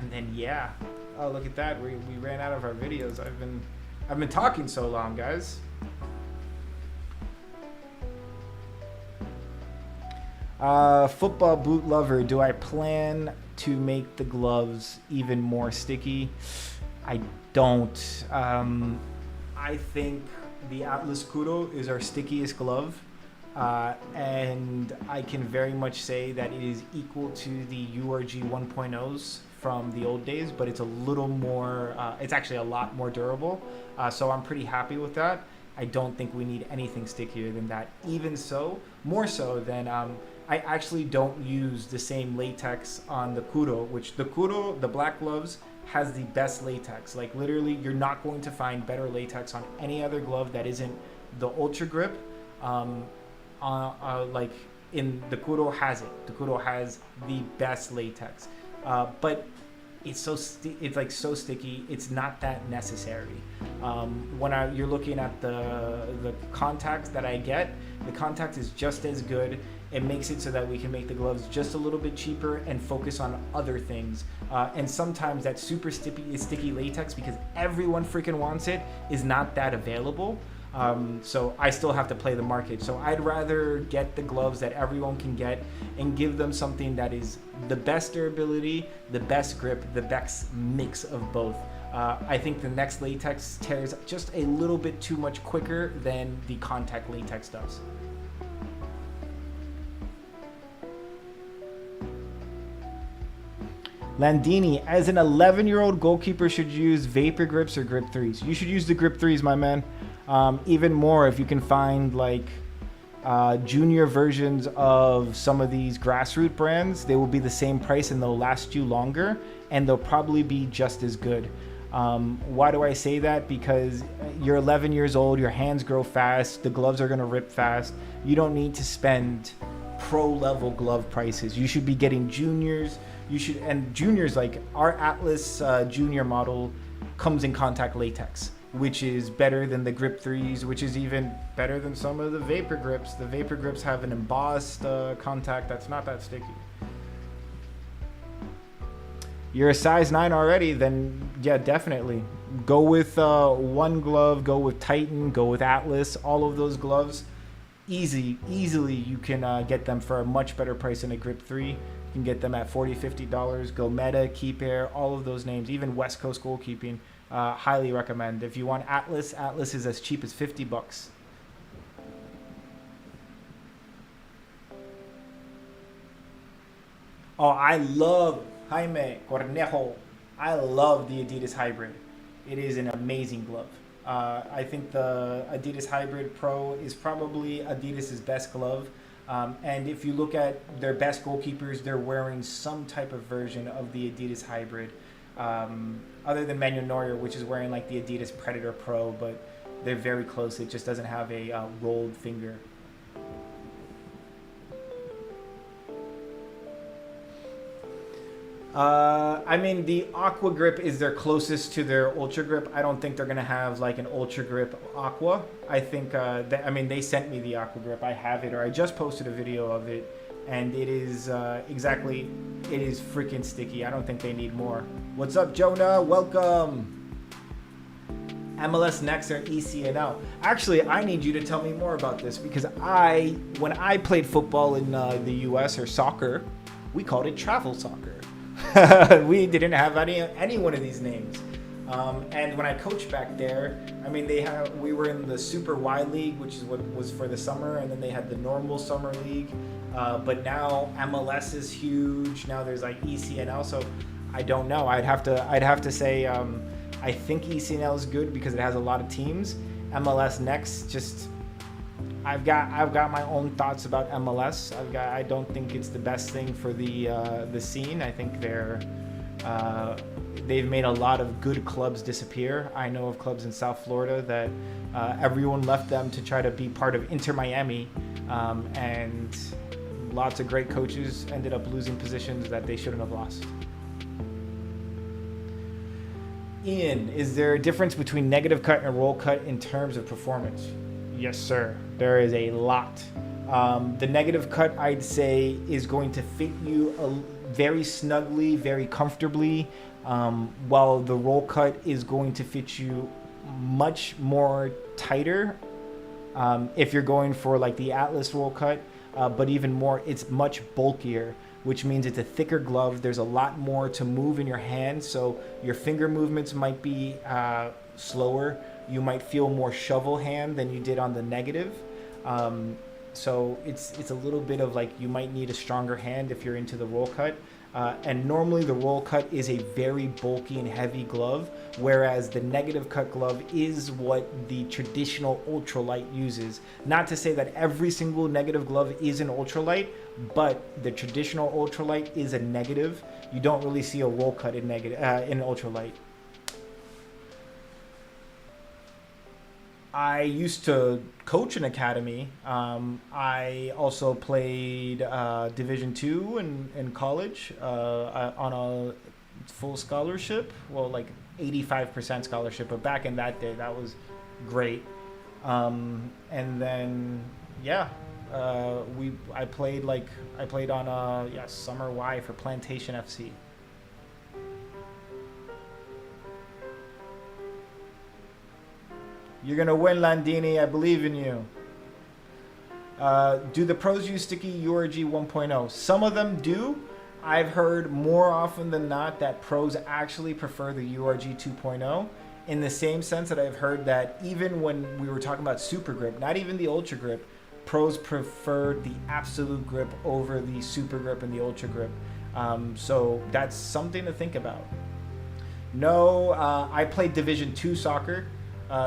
then yeah. Oh, look at that. We ran out of our videos. I've been talking so long, guys. Football boot lover, do I plan to make the gloves even more sticky? I don't. I think the Atlas Kuro is our stickiest glove. And I can very much say that it is equal to the URG 1.0s from the old days, but it's a little more, it's actually a lot more durable. So I'm pretty happy with that. I don't think we need anything stickier than that. Even so, more so than, I actually don't use the same latex on the Kuro, which the Kuro, the black gloves, has the best latex. Like literally, you're not going to find better latex on any other glove that isn't the Ultra Grip. Like in the Kuro has it. The Kuro has the best latex, but it's so sticky. It's not that necessary. When you're looking at the contact that I get, the contact is just as good. It makes it so that we can make the gloves just a little bit cheaper and focus on other things. And sometimes that super sticky latex, because everyone freaking wants it, is not that available. So I still have to play the market. So I'd rather get the gloves that everyone can get and give them something that is the best durability, the best grip, the best mix of both. I think the next latex tears just a little bit too much quicker than the contact latex does. Landini, as an 11-year-old goalkeeper, should use vapor grips or grip 3s? You should use the grip 3s, my man. Even more if you can find like junior versions of some of these grassroots brands. They will be the same price and they'll last you longer, and they'll probably be just as good. Why do I say that? Because you're 11 years old, your hands grow fast, the gloves are going to rip fast. You don't need to spend pro level glove prices. You should be getting juniors. And juniors, like our Atlas junior model comes in contact latex, which is better than the grip 3s, which is even better than some of the vapor grips. The vapor grips have an embossed contact that's not that sticky. You're a size 9 already, then yeah, definitely. Go with one glove, go with Titan, go with Atlas, all of those gloves. Easily you can get them for a much better price than a grip 3. You can get them at $40, $50. Go Meta, Keep Air, all of those names, even West Coast Goalkeeping. Highly recommend. If you want Atlas is as cheap as $50. Oh, I love Jaime Cornejo. I love the Adidas Hybrid. It is an amazing glove. I think the Adidas Hybrid Pro is probably Adidas's best glove. And if you look at their best goalkeepers, they're wearing some type of version of the Adidas Hybrid. Other than Manuel Neuer, which is wearing like the Adidas Predator Pro, but they're very close. It just doesn't have a rolled finger. I mean, the Aqua Grip is their closest to their Ultra Grip. I don't think they're going to have like an Ultra Grip Aqua. I think, they sent me the Aqua Grip. I have it, or I just posted a video of it. And it is it is freaking sticky. I don't think they need more. What's up, Jonah? Welcome. MLS Next or ECNL. Actually, I need you to tell me more about this, because when I played football in the US, or soccer, we called it travel soccer. We didn't have any one of these names. And when I coached back there, I mean, we were in the Super Y League, which is what was for the summer, and then they had the normal summer league. But now MLS is huge. Now there's like ECNL. So I don't know. I'd have to say I think ECNL is good because it has a lot of teams. MLS Next, just I've got my own thoughts about MLS. I don't think it's the best thing for the scene. I think they've made a lot of good clubs disappear. I know of clubs in South Florida that everyone left them to try to be part of Inter Miami, and lots of great coaches ended up losing positions that they shouldn't have lost. Ian, is there a difference between negative cut and roll cut in terms of performance? Yes, sir. There is a lot. The negative cut, I'd say, is going to fit you very snugly, very comfortably, while the roll cut is going to fit you much more tighter. If you're going for like the Atlas roll cut, but even more, it's much bulkier, which means it's a thicker glove. There's a lot more to move in your hand, so your finger movements might be slower. you might feel more shovel hand than you did on the negative. So it's a little bit of like you might need a stronger hand if you're into the roll cut. And normally the roll cut is a very bulky and heavy glove, whereas the negative cut glove is what the traditional ultralight uses. Not to say that every single negative glove is an ultralight, but the traditional ultralight is a negative. You don't really see a roll cut in negative in ultralight. I used to coach an academy. I also played Division II in college on a full scholarship. Well, like 85% scholarship. But back in that day, that was great. And then, yeah, I played on Summer Y for Plantation FC. You're going to win, Landini. I believe in you. Do the pros use sticky URG 1.0? Some of them do. I've heard more often than not that pros actually prefer the URG 2.0, in the same sense that I've heard that even when we were talking about super grip, not even the ultra grip, pros preferred the absolute grip over the super grip and the ultra grip. So that's something to think about. No, I played Division II soccer.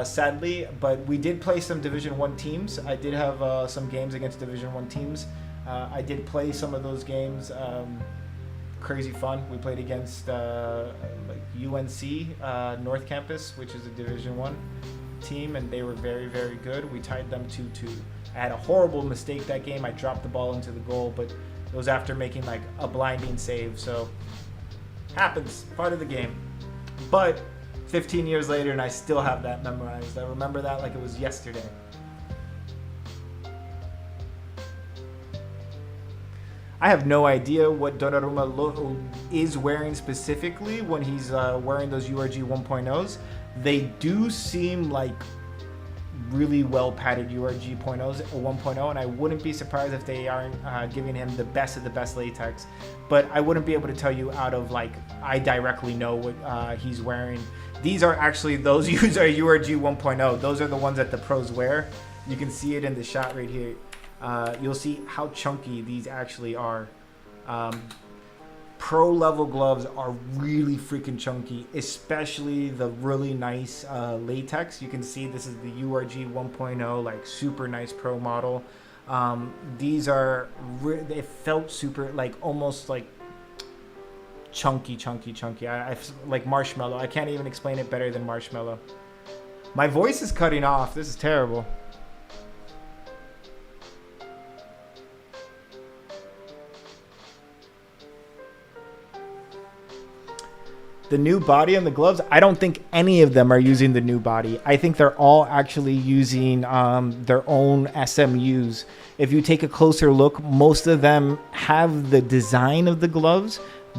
Sadly, but we did play some Division 1 teams. I did have some games against Division 1 teams. I did play some of those games. Crazy fun. We played against like UNC North Campus, which is a Division 1 team, and they were very, very good. We tied them 2-2. I had a horrible mistake that game. I dropped the ball into the goal, but it was after making like a blinding save. So happens, part of the game. But 15 years later, and I still have that memorized. I remember that like it was yesterday. I have no idea what Donnarumma is wearing specifically when he's wearing those URG 1.0s. They do seem like really well padded URG 1.0, and I wouldn't be surprised if they aren't giving him the best of the best latex. But I wouldn't be able to tell you out of like I directly know what he's wearing. These are actually those URG 1.0. Those are the ones that the pros wear. You can see it in the shot right here. You'll see how chunky these actually are. Pro level gloves are really freaking chunky, especially the really nice latex. You can see this is the URG 1.0, like super nice pro model. These are, it felt super, like almost like chunky. I like marshmallow. I can't even explain it better than marshmallow. My voice is cutting off. This is terrible. The new body on the gloves, I don't think any of them are using the new body. I think they're all actually using their own SMUs. If you take a closer look, most of them have the design of the gloves,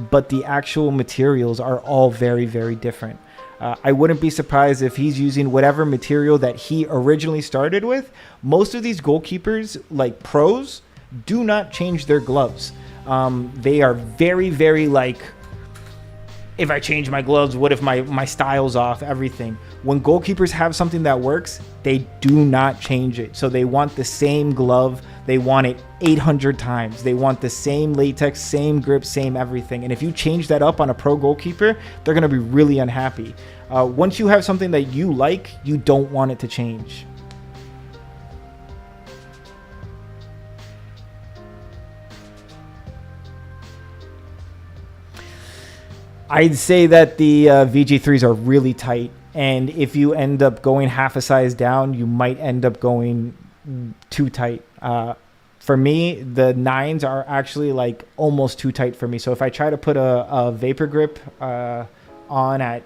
but the actual materials are all very, very different. I wouldn't be surprised if he's using whatever material that he originally started with. Most of these goalkeepers, like pros, do not change their gloves. They are very, very like, if I change my gloves, what if my style's off, everything. When goalkeepers have something that works, they do not change it. So they want the same glove. They want it 800 times. They want the same latex, same grip, same everything. And if you change that up on a pro goalkeeper, they're going to be really unhappy. Once you have something that you like, you don't want it to change. I'd say that the VG3s are really tight, and if you end up going half a size down, you might end up going too tight. For me, the 9s are actually like almost too tight for me. So if I try to put a vapor grip on at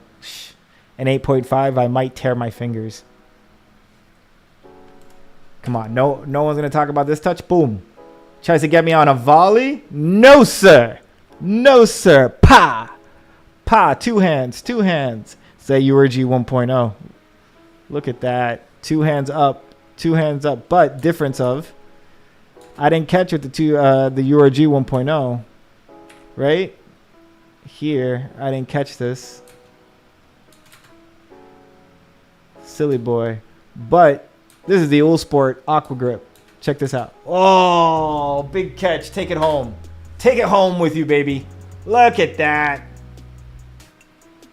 an 8.5, I might tear my fingers. Come on, no one's gonna talk about this touch. Boom. Tries to get me on a volley. No, sir. No, sir. Pa. Two hands. Say URG 1.0. Look at that. 2 hands up. But difference of, I didn't catch it the URG 1.0. Right? Here, I didn't catch this. Silly boy. But this is the All Sport Aqua Grip. Check this out. Oh, big catch. Take it home. Take it home with you, baby. Look at that.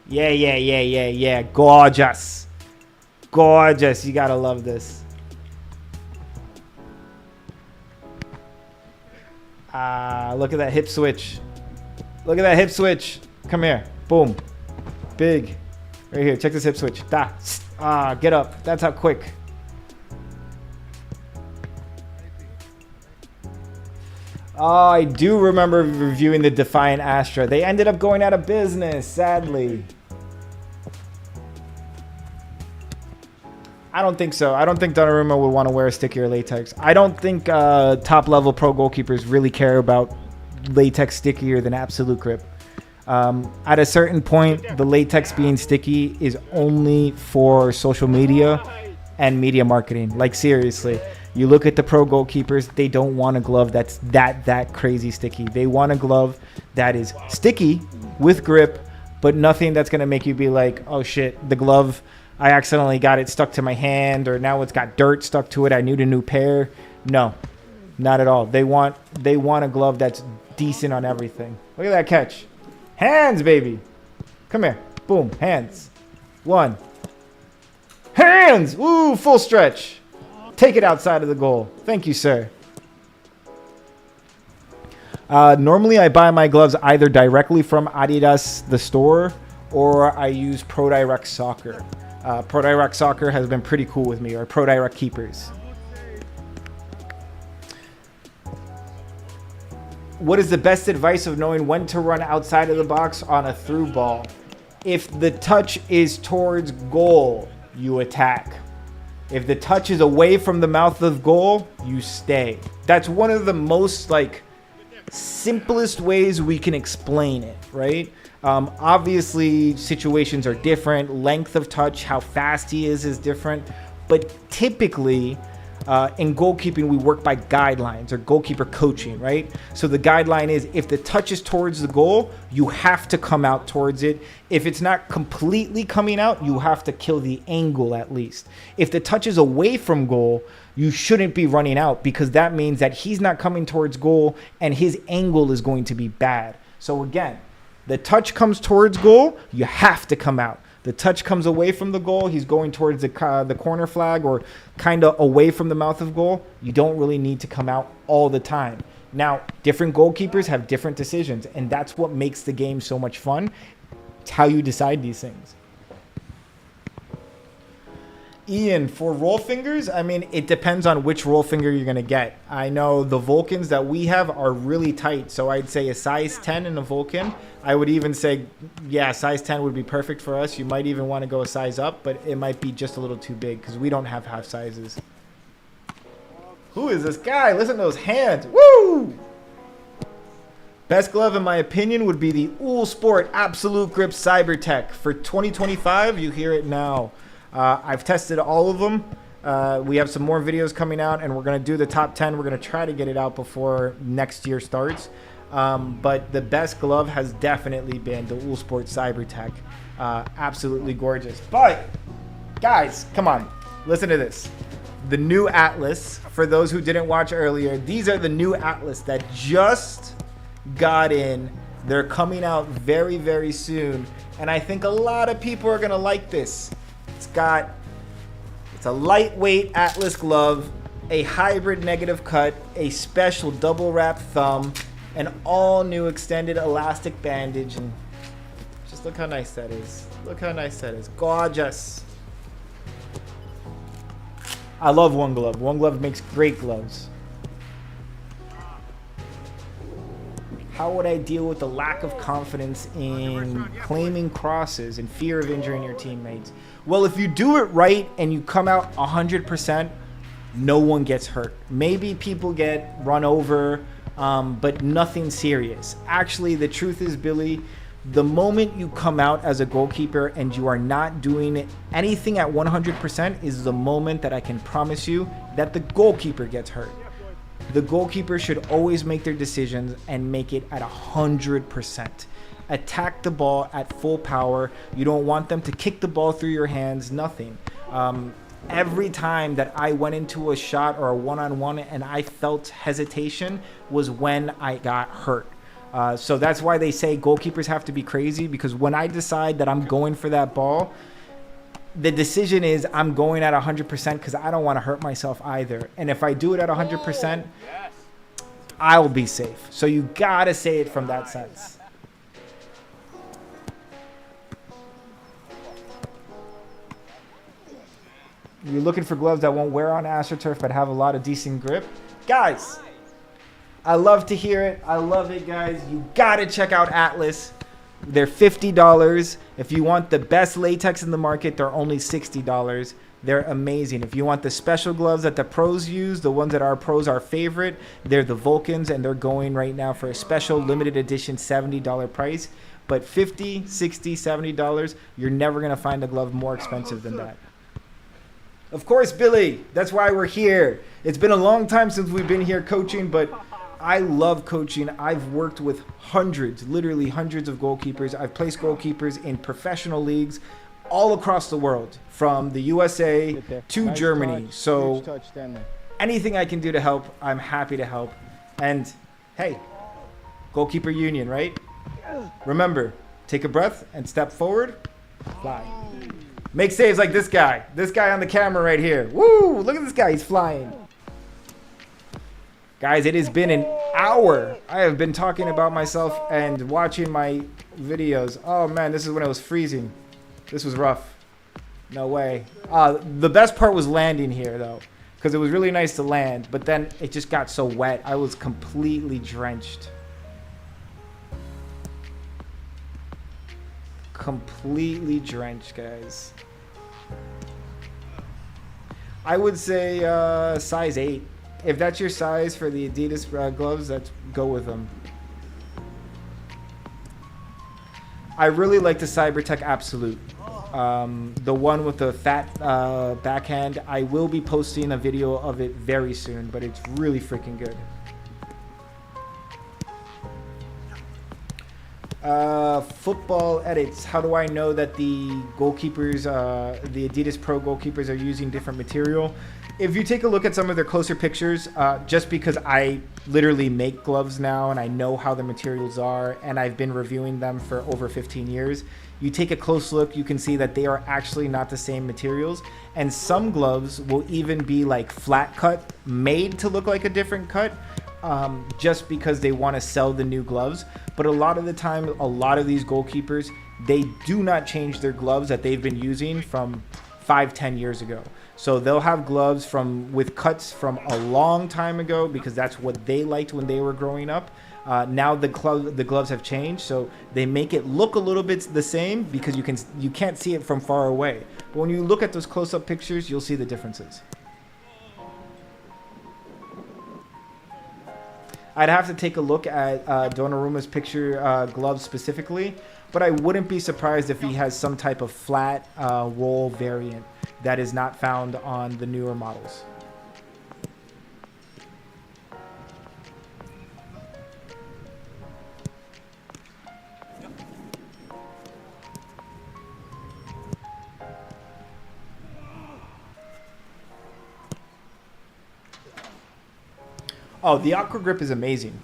Yeah. Gorgeous. Gorgeous. You gotta love this. Look at that hip switch. Look at that hip switch. Come here. Boom. Big. Right here. Check this hip switch. Da. Get up. That's how quick. Oh, I do remember reviewing the Defiant Astra. They ended up going out of business, sadly. I don't think so. I don't think Donnarumma would want to wear a stickier latex. I don't think top-level pro goalkeepers really care about latex stickier than absolute grip. At a certain point, the latex being sticky is only for social media and media marketing. Like, seriously. You look at the pro goalkeepers, they don't want a glove that's that crazy sticky. They want a glove that is sticky with grip, but nothing that's going to make you be like, oh shit, the glove, I accidentally got it stuck to my hand, or now it's got dirt stuck to it, I need a new pair. No, not at all. They want a glove that's decent on everything. Look at that catch. Hands, baby. Come here. Boom, hands. One. Hands! Woo, full stretch. Take it outside of the goal. Thank you, sir. Normally, I buy my gloves either directly from Adidas, the store, or I use Pro Direct Soccer. Pro Direct Soccer has been pretty cool with me, or Pro Direct Keepers. What is the best advice of knowing when to run outside of the box on a through ball? If the touch is towards goal, you attack. If the touch is away from the mouth of goal, you stay. That's one of the most simplest ways we can explain it, right? Obviously, situations are different. Length of touch, how fast he is different. But typically, in goalkeeping, we work by guidelines or goalkeeper coaching, right? So the guideline is if the touch is towards the goal, you have to come out towards it. If it's not completely coming out, you have to kill the angle at least. If the touch is away from goal, you shouldn't be running out because that means that he's not coming towards goal and his angle is going to be bad. So again, the touch comes towards goal, you have to come out. The touch comes away from the goal. He's going towards the corner flag or kind of away from the mouth of goal. You don't really need to come out all the time. Now, different goalkeepers have different decisions, and that's what makes the game so much fun. It's how you decide these things. Ian, for roll fingers, I mean, it depends on which roll finger you're going to get. I know the Vulcans that we have are really tight, so I'd say a size 10 in a Vulcan. I would even say, yeah, size 10 would be perfect for us. You might even want to go a size up, but it might be just a little too big because we don't have half sizes. Who is this guy? Listen to those hands. Woo! Best glove, in my opinion, would be the All Sport Absolute Grip Cybertech. For 2025, you hear it now. I've tested all of them. We have some more videos coming out, and we're going to do the top 10. We're going to try to get it out before next year starts. But the best glove has definitely been the All Sport Cybertech. Absolutely gorgeous. But, guys, come on. Listen to this. The new Atlas, for those who didn't watch earlier, these are the new Atlas that just got in. They're coming out very, very soon. And I think a lot of people are going to like this. It's a lightweight Atlas glove, a hybrid negative cut, a special double wrap thumb, an all new extended elastic bandage, and just look how nice that is. Look how nice that is. Gorgeous. I love One Glove. One Glove makes great gloves. How would I deal with the lack of confidence in claiming crosses and fear of injuring your teammates? Well, if you do it right and you come out 100%, no one gets hurt. Maybe people get run over, but nothing serious. Actually, the truth is, Billy, the moment you come out as a goalkeeper and you are not doing anything at 100% is the moment that I can promise you that the goalkeeper gets hurt. The goalkeeper should always make their decisions and make it at 100%. Attack the ball at full power. You don't want them to kick the ball through your hands, nothing. Every time that I went into a shot or a one-on-one and I felt hesitation was when I got hurt. So that's why they say goalkeepers have to be crazy, because when I decide that I'm going for that ball, the decision is I'm going at 100% because I don't want to hurt myself either. And if I do it at 100%, I'll be safe. So you got to say it from that sense. You're looking for gloves that won't wear on AstroTurf but have a lot of decent grip. Guys, I love to hear it. I love it, guys. You got to check out Atlas. They're $50. If you want the best latex in the market, they're only $60. They're amazing. If you want the special gloves that the pros use, the ones that our pros are favorite, they're the Vulcans, and they're going right now for a special limited edition $70 price. But $50, $60, $70, you're never going to find a glove more expensive than that. Of course, Billy. That's why we're here. It's been a long time since we've been here coaching, but I love coaching. I've worked with hundreds, literally hundreds of goalkeepers. I've placed goalkeepers in professional leagues all across the world, from the USA to nice Germany. Touch. So anything I can do to help, I'm happy to help. And hey, goalkeeper union, right? Remember, take a breath and step forward, fly. Make saves like this guy. This guy on the camera right here. Woo! Look at this guy. He's flying. Guys, it has been an hour. I have been talking about myself and watching my videos. Oh, man, this is when it was freezing. This was rough. No way. The best part was landing here, though, because it was really nice to land, but then it just got so wet. I was completely drenched. Completely drenched, guys. I would say size 8. If that's your size for the Adidas gloves, go with them. I really like the Cybertech Absolute. The one with the fat backhand. I will be posting a video of it very soon, but it's really freaking good. Football edits. How do I know that the goalkeepers, the Adidas Pro goalkeepers, are using different material? If you take a look at some of their closer pictures, just because I literally make gloves now and I know how the materials are and I've been reviewing them for over 15 years, you take a close look, you can see that they are actually not the same materials. And some gloves will even be like flat cut, made to look like a different cut. Just because they want to sell the new gloves. But a lot of the time, a lot of these goalkeepers, they do not change their gloves that they've been using from 5-10 years ago. So they'll have gloves with cuts from a long time ago because that's what they liked when they were growing up. Now the gloves have changed, so they make it look a little bit the same because you can't see it from far away. But when you look at those close-up pictures, you'll see the differences. I'd have to take a look at Donnarumma's picture gloves specifically, but I wouldn't be surprised if he has some type of flat roll variant that is not found on the newer models. Oh, the Aqua Grip is amazing.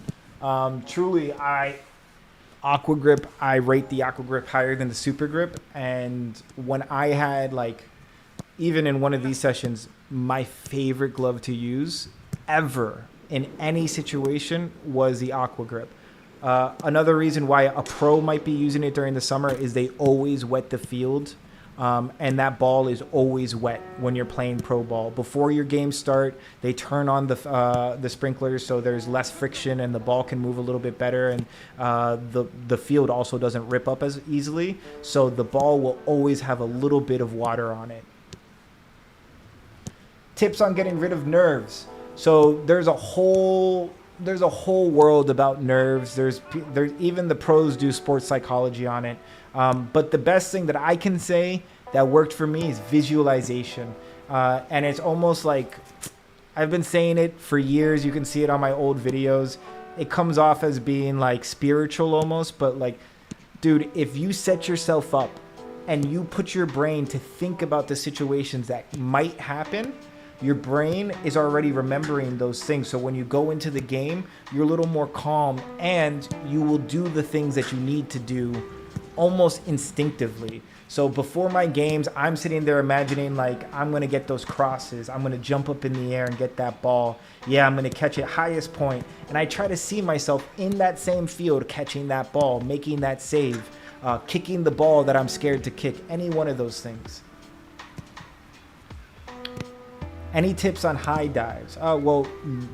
Truly, Aqua Grip, I rate the Aqua Grip higher than the Super Grip. And when I had, even in one of these sessions, my favorite glove to use ever in any situation was the Aqua Grip. Another reason why a pro might be using it during the summer is they always wet the field. And that ball is always wet when you're playing pro ball. Before your games start, they turn on the sprinklers so there's less friction and the ball can move a little bit better. And the field also doesn't rip up as easily. So the ball will always have a little bit of water on it. Tips on getting rid of nerves. So there's a whole world about nerves. There's even the pros do sports psychology on it. But the best thing that I can say that worked for me is visualization. And it's almost like I've been saying it for years. You can see it on my old videos. It comes off as being like spiritual almost, but dude, if you set yourself up and you put your brain to think about the situations that might happen, your brain is already remembering those things. So when you go into the game, you're a little more calm, and you will do the things that you need to do almost instinctively. So before my games, I'm sitting there imagining like, I'm going to get those crosses. I'm going to jump up in the air and get that ball. Yeah, I'm going to catch it highest point. And I try to see myself in that same field, catching that ball, making that save, kicking the ball that I'm scared to kick, any one of those things. Any tips on high dives? Well,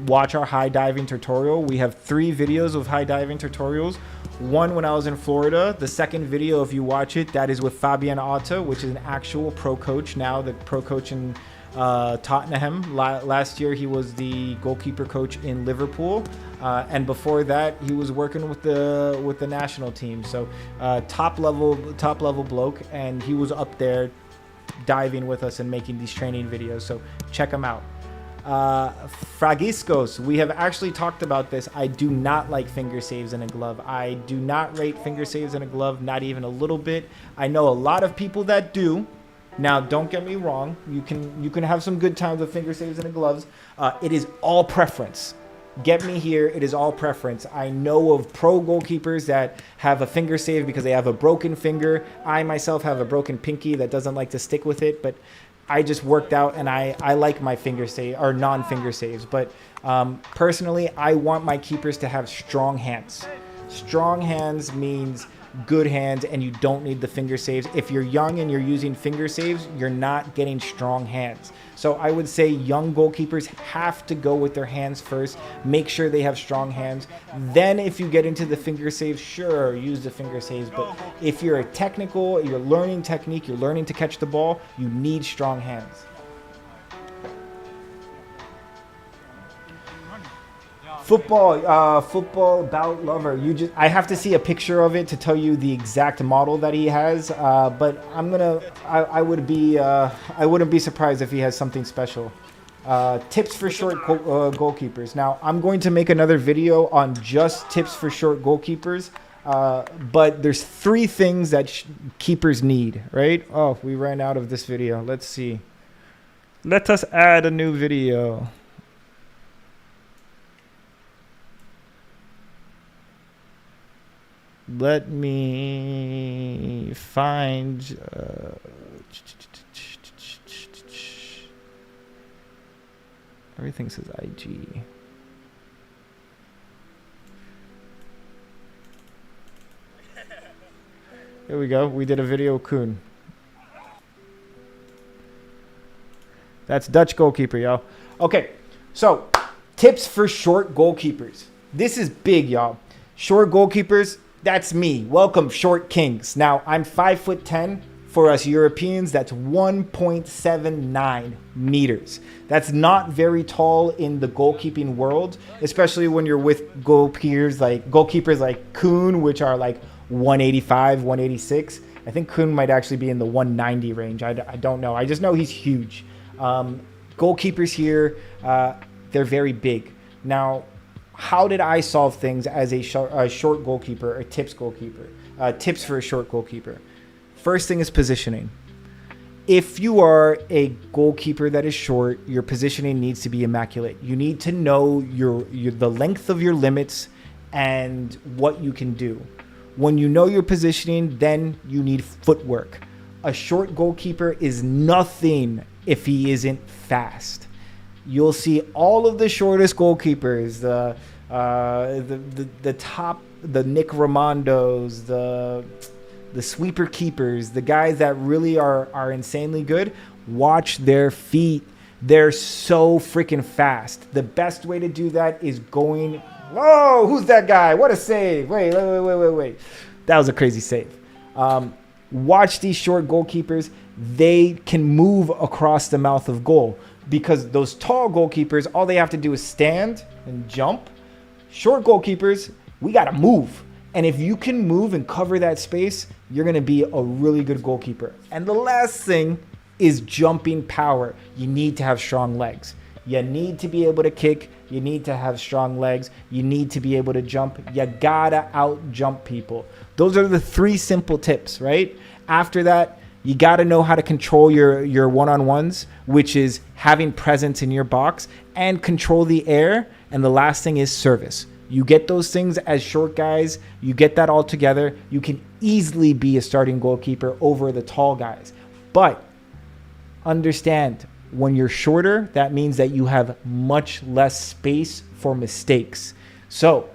watch our high diving tutorial. We have 3 videos of high diving tutorials. One when I was in Florida. The second video, if you watch it, that is with Fabian Otto, which is an actual pro coach now, the pro coach in Tottenham. Last year, he was the goalkeeper coach in Liverpool. And before that, he was working with the national team. So top level bloke, and he was up there diving with us and making these training videos, so check them out. Fragiscos, we have actually talked about this. I do not like finger saves in a glove. I do not rate finger saves in a glove, not even a little bit. I know a lot of people that do. Now, don't get me wrong, you can have some good times with finger saves in the gloves. It is all preference. Get me here, it is all preference. I know of pro goalkeepers that have a finger save because they have a broken finger. I myself have a broken pinky that doesn't like to stick with it, but I just worked out and I like my finger save or non-finger saves. But personally, I want my keepers to have strong hands. Strong hands means good hands, and you don't need the finger saves. If you're young and you're using finger saves, you're not getting strong hands. So I would say young goalkeepers have to go with their hands first. Make sure they have strong hands. Then if you get into the finger saves, sure, use the finger saves. But if you're a technical, you're learning technique, you're learning to catch the ball, you need strong hands. Football bout lover. I have to see a picture of it to tell you the exact model that he has. But I wouldn't be surprised if he has something special. Tips for short goalkeepers. Now I'm going to make another video on just tips for short goalkeepers. But there's 3 things that keepers need, right? Oh, we ran out of this video. Let's see. Let us add a new video. Let me find everything says IG. Here we go. We did a video with Koen. That's Dutch goalkeeper, y'all. Okay, so tips for short goalkeepers. This is big, y'all. Short goalkeepers. That's me. Welcome, short kings. Now, I'm 5'10". For us Europeans, that's 1.79 meters. That's not very tall in the goalkeeping world, especially when you're with goalkeepers like Koen, which are like 185, 186. I think Koen might actually be in the 190 range. I don't know. I just know he's huge. Goalkeepers here, they're very big. Now, how did I solve things as a short goalkeeper or tips goalkeeper? Tips for a short goalkeeper. First thing is positioning. If you are a goalkeeper that is short, your positioning needs to be immaculate. You need to know the length of your limits and what you can do. When you know your positioning, then you need footwork. A short goalkeeper is nothing if he isn't fast. You'll see all of the shortest goalkeepers, the Nick Ramondos, the sweeper keepers, the guys that really are insanely good. Watch their feet. They're so freaking fast. The best way to do that is going. Whoa, who's that guy? What a save. Wait. That was a crazy save. Watch these short goalkeepers. They can move across the mouth of goal. Because those tall goalkeepers, all they have to do is stand and jump. Short goalkeepers, we got to move. And if you can move and cover that space, you're going to be a really good goalkeeper. And the last thing is jumping power. You need to have strong legs. You need to be able to kick. You need to have strong legs. You need to be able to jump. You got to out jump people. Those are the 3 simple tips, right? After that, You got to know how to control your one-on-ones, which is having presence in your box, and control the air. And the last thing is service. You get those things as short guys, you get that all together, you can easily be a starting goalkeeper over the tall guys. But understand, when you're shorter, that means that you have much less space for mistakes. So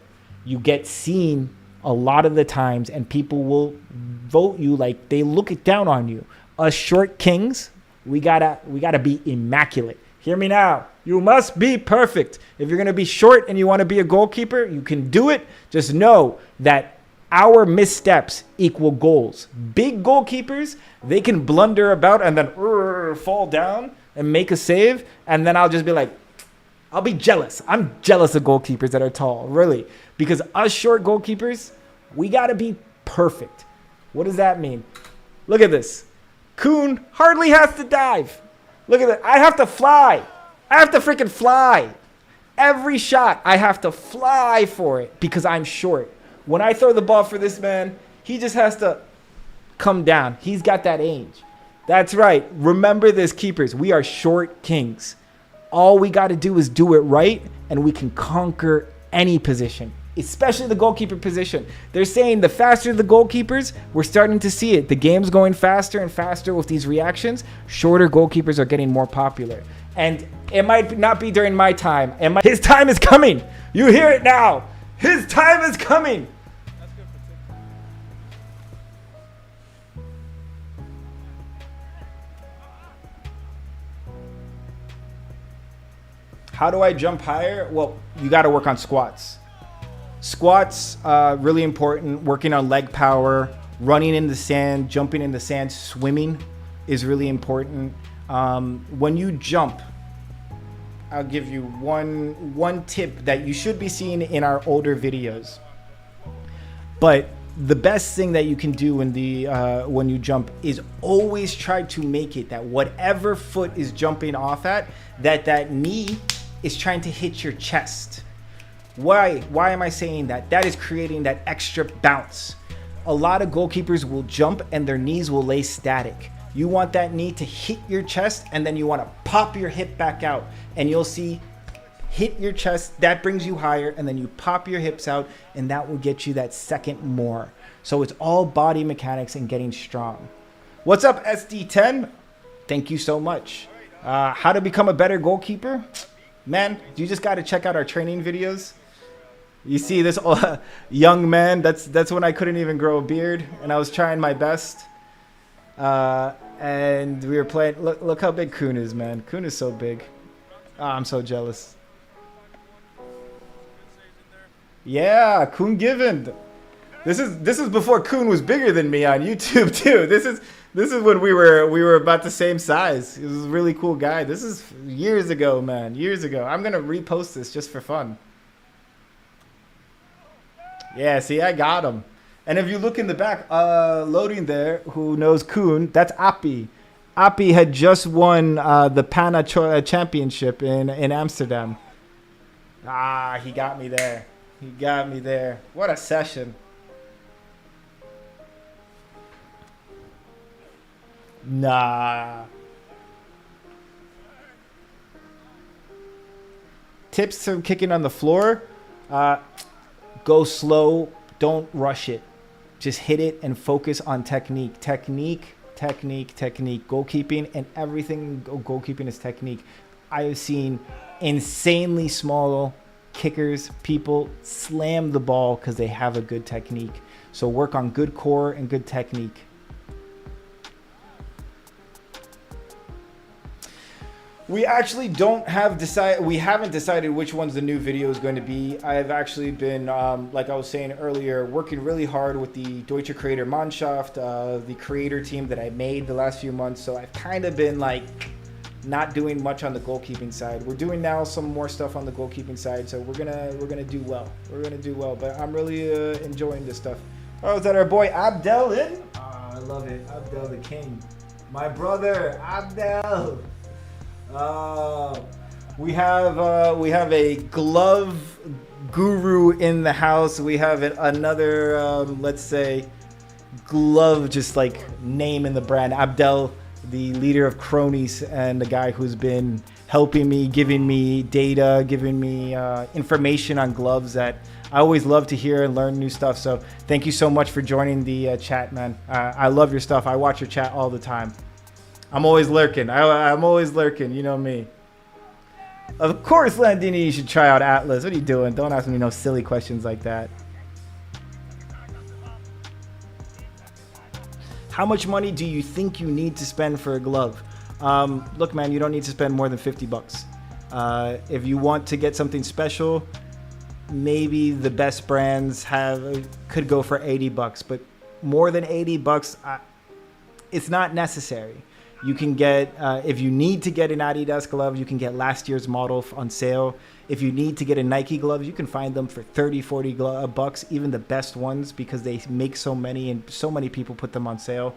you get seen a lot of the times, and people will vote you like they look it down on you. Us short kings, we gotta be immaculate. Hear me now. You must be perfect. If you're gonna be short and you want to be a goalkeeper, you can do it. Just know that our missteps equal goals. Big goalkeepers, they can blunder about and then fall down and make a save, and then I'll just be like, I'll be jealous. I'm jealous of goalkeepers that are tall, really. Because us short goalkeepers, we got to be perfect. What does that mean? Look at this. Kuhn hardly has to dive. Look at that. I have to fly. I have to freaking fly. Every shot, I have to fly for it because I'm short. When I throw the ball for this man, he just has to come down. He's got that age. That's right. Remember this, keepers. We are short kings. All we got to do is do it right, and we can conquer any position, especially the goalkeeper position. They're saying the faster the goalkeepers, we're starting to see it. The game's going faster and faster with these reactions. Shorter goalkeepers are getting more popular. And it might not be during my time. His time is coming. You hear it now. His time is coming. How do I jump higher? Well, you got to work on squats. Squats, really important. Working on leg power, running in the sand, jumping in the sand, swimming is really important. When you jump, I'll give you one tip that you should be seeing in our older videos. But the best thing that you can do when you jump is always try to make it that whatever foot is jumping off at, that knee is trying to hit your chest. Why am I saying that? That is creating that extra bounce. A lot of goalkeepers will jump and their knees will lay static. You want that knee to hit your chest, and then you want to pop your hip back out, and you'll see hit your chest, that brings you higher, and then you pop your hips out, and that will get you that second more. So it's all body mechanics and getting strong. What's up, SD10? Thank you so much. How to become a better goalkeeper? Man, you just got to check out our training videos. You see this young man, that's when I couldn't even grow a beard, and I was trying my best. And we were playing. Look how big Kuhn is, man. Kuhn is so big. Oh, I'm so jealous. Yeah, Kuhn Given. This is before Kuhn was bigger than me on YouTube too. This is when we were about the same size. He was a really cool guy. This is years ago, man. Years ago. I'm gonna repost this just for fun. Yeah, see, I got him. And if you look in the back, loading there, who knows Kuhn, that's Appy. Appy had just won the Pana Championship in Amsterdam. Ah, he got me there. He got me there. What a session. Nah. Tips to kicking on the floor. Go slow. Don't rush it. Just hit it and focus on technique. Technique. Goalkeeping and everything. Goalkeeping is technique. I have seen insanely small kickers, people slam the ball because they have a good technique. So work on good core and good technique. We actually haven't decided which one's the new video is going to be. I've actually been, like I was saying earlier, working really hard with the Deutsche Creator Mannschaft, the creator team that I made the last few months. So I've kind of been like not doing much on the goalkeeping side. We're doing now some more stuff on the goalkeeping side. So we're gonna do well. We're gonna do well. But I'm really enjoying this stuff. Oh, is that our boy Abdel in? Oh, I love it. Abdel the King. My brother, Abdel. We have a glove guru in the house. We have another, let's say, glove just like name in the brand. Abdel, the leader of Cronies and the guy who's been helping me, giving me data, giving me information on gloves that I always love to hear and learn new stuff. So thank you so much for joining the chat, man. I love your stuff. I watch your chat all the time. I'm always lurking. I'm always lurking. You know me. Of course, Landini, you should try out Atlas. What are you doing? Don't ask me no silly questions like that. How much money do you think you need to spend for a glove? Look, man, you don't need to spend more than 50 bucks. If you want to get something special, maybe the best brands could go for 80 bucks, but more than 80 bucks, it's not necessary. You can get, if you need to get an Adidas glove, you can get last year's model on sale. If you need to get a Nike glove, you can find them for 30, 40 bucks, even the best ones, because they make so many and so many people put them on sale.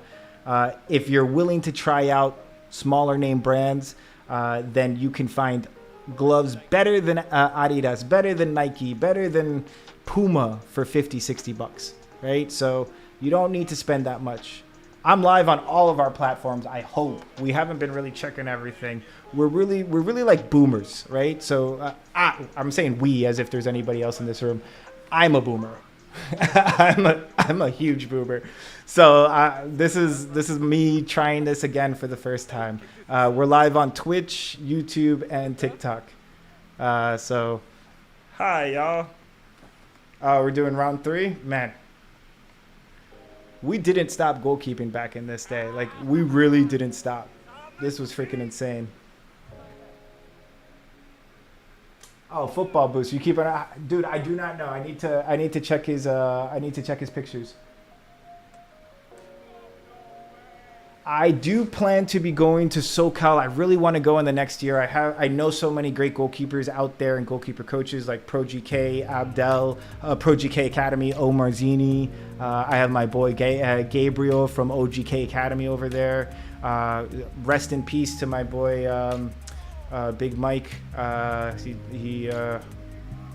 If you're willing to try out smaller name brands, then you can find gloves better than Adidas, better than Nike, better than Puma for 50, 60 bucks, right? So you don't need to spend that much. I'm live on all of our platforms, I hope. We haven't been really checking everything. We're really like boomers, right? So I'm saying we as if there's anybody else in this room. I'm a boomer. I'm a huge boomer. So this is me trying this again for the first time. We're live on Twitch, YouTube, and TikTok. So hi, y'all. We're doing round 3. Man, we didn't stop goalkeeping back in this day. Like, we really didn't stop. This was freaking insane. Oh, football boost. You keep an eye, dude. I do not know. I need to check his. I need to check his pictures. I do plan to be going to SoCal. I really want to go in the next year. I know so many great goalkeepers out there and goalkeeper coaches like Pro GK, Abdel, Pro GK Academy, Omar Zini. I have my boy Gabriel from OGK Academy over there. Rest in peace to my boy Big Mike.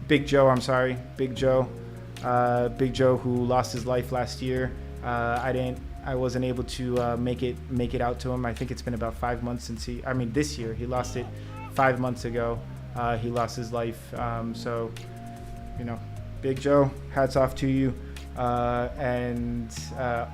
Big Joe. I'm sorry, Big Joe. Big Joe, who lost his life last year. I wasn't able to make it out to him. I think it's been about 5 months since this year. He lost it 5 months ago. He lost his life. So, Big Joe, hats off to you. And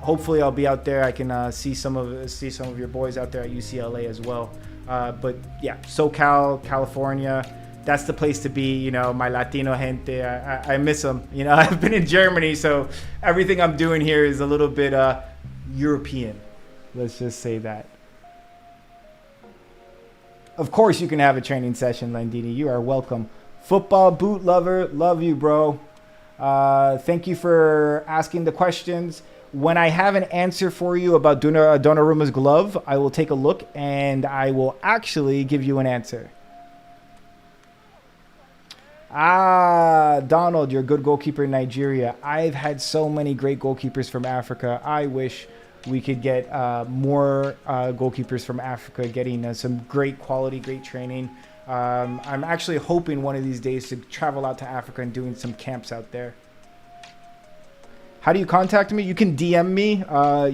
hopefully I'll be out there. I can see some of your boys out there at UCLA as well. But yeah, SoCal, California, that's the place to be. My Latino gente, I miss them. I've been in Germany, so everything I'm doing here is a little bit European. Let's just say that. Of course you can have a training session, Landini. You are welcome. Football boot lover, love you, bro. Thank you for asking the questions. When I have an answer for you about Donnarumma's glove, I will take a look and I will actually give you an answer. Donald, you're a good goalkeeper in Nigeria. I've had so many great goalkeepers from Africa. I wish we could get more goalkeepers from Africa getting some great quality, great training. I'm actually hoping one of these days to travel out to Africa and doing some camps out there. How do you contact me? You can DM me.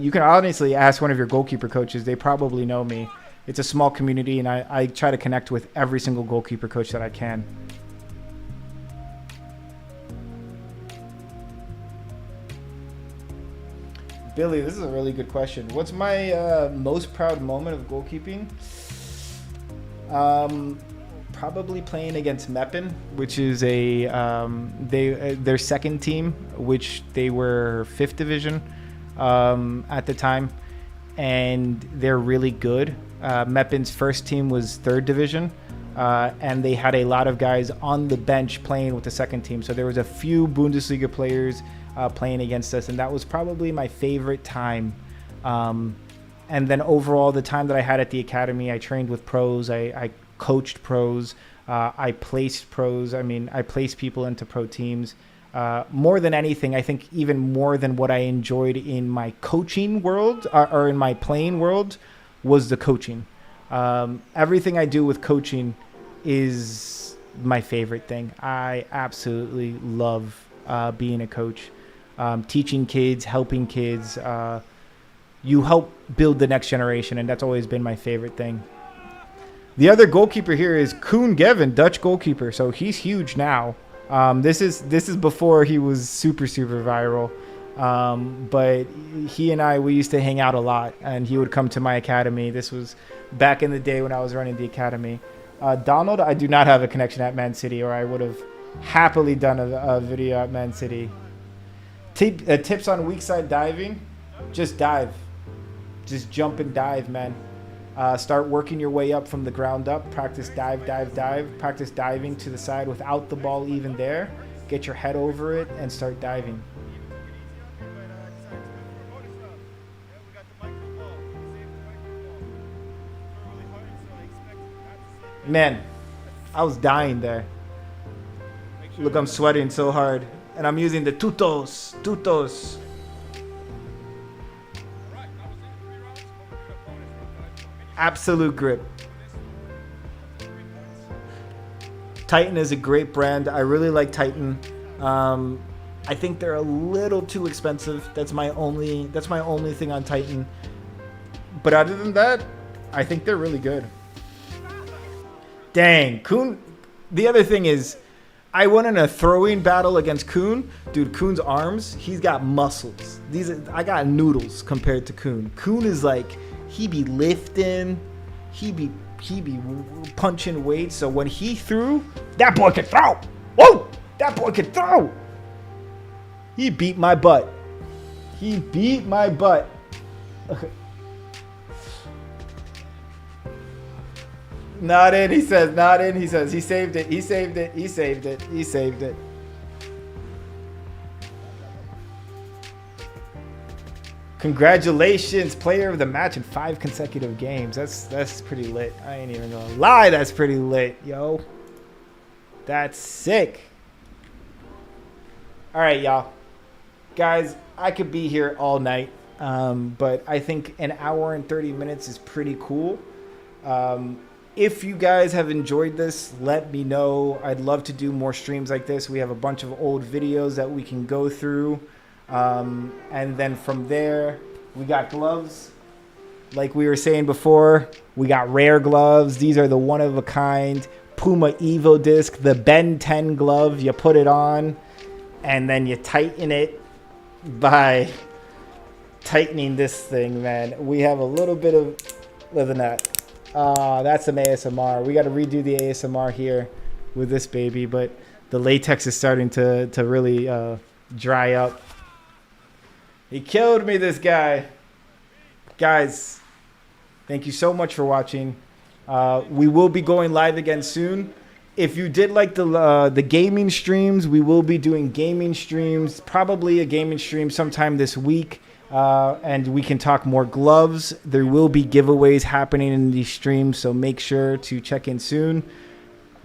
You can honestly ask one of your goalkeeper coaches. They probably know me. It's a small community, and I try to connect with every single goalkeeper coach that I can. Billy, this is a really good question. What's my most proud moment of goalkeeping? Probably playing against Meppen, which is their second team, which they were 5th division at the time, and they're really good. Meppen's first team was 3rd division, and they had a lot of guys on the bench playing with the second team. So there was a few Bundesliga players playing against us, and that was probably my favorite time. And then overall, the time that I had at the academy, I trained with pros, I coached pros, I placed pros. I placed people into pro teams. More than anything, I think even more than what I enjoyed in my coaching world or in my playing world was the coaching. Everything I do with coaching is my favorite thing. I absolutely love being a coach. teaching kids, helping kids. You help build the next generation, and that's always been my favorite thing. The other goalkeeper here is Koen Gevin, Dutch goalkeeper. So he's huge now. This is before he was super viral. But he and we used to hang out a lot, and he would come to my academy. This was back in the day when I was running the academy. Donald, I do not have a connection at Man City, or I would have happily done a video at Man City. Tips on weak side diving: just dive, just jump and dive, man. Start working your way up from the ground up. Practice dive. Practice diving to the side without the ball even there. Get your head over it and start diving. Man, I was dying there. Look, I'm sweating so hard. And I'm using the tutos. Absolute grip. Titan is a great brand. I really like Titan. I think they're a little too expensive. That's my only thing on Titan. But other than that, I think they're really good. Dang, Koen. The other thing is, I went in a throwing battle against Koen. Dude, Koen's arms, he's got muscles. I got noodles compared to Koen. Koen is like, he be lifting, he be punching weights. So when he threw, that boy could throw. Whoa, that boy could throw. He beat my butt. Okay. Not in, he says. Not in, he says. He saved it. He saved it. Congratulations, player of the match in 5 consecutive games. That's pretty lit. I ain't even gonna lie, that's pretty lit, yo. That's sick. All right, y'all. Guys, I could be here all night, but I think an hour and 30 minutes is pretty cool. If you guys have enjoyed this, let me know. I'd love to do more streams like this. We have a bunch of old videos that we can go through. And then from there, we got gloves. Like we were saying before, we got rare gloves. These are the one-of-a-kind Puma Evo disc, the Ben 10 glove. You put it on, and then you tighten it by tightening this thing, man. We have a little bit of... Look at that. That's some ASMR. We got to redo the ASMR here with this baby, but the latex is starting to really dry up. He killed me, this guy. Guys, thank you so much for watching. We will be going live again soon. If you did like the gaming streams, we will be doing gaming streams, probably a gaming stream sometime this week. And we can talk more gloves. There will be giveaways happening in these streams, so make sure to check in soon.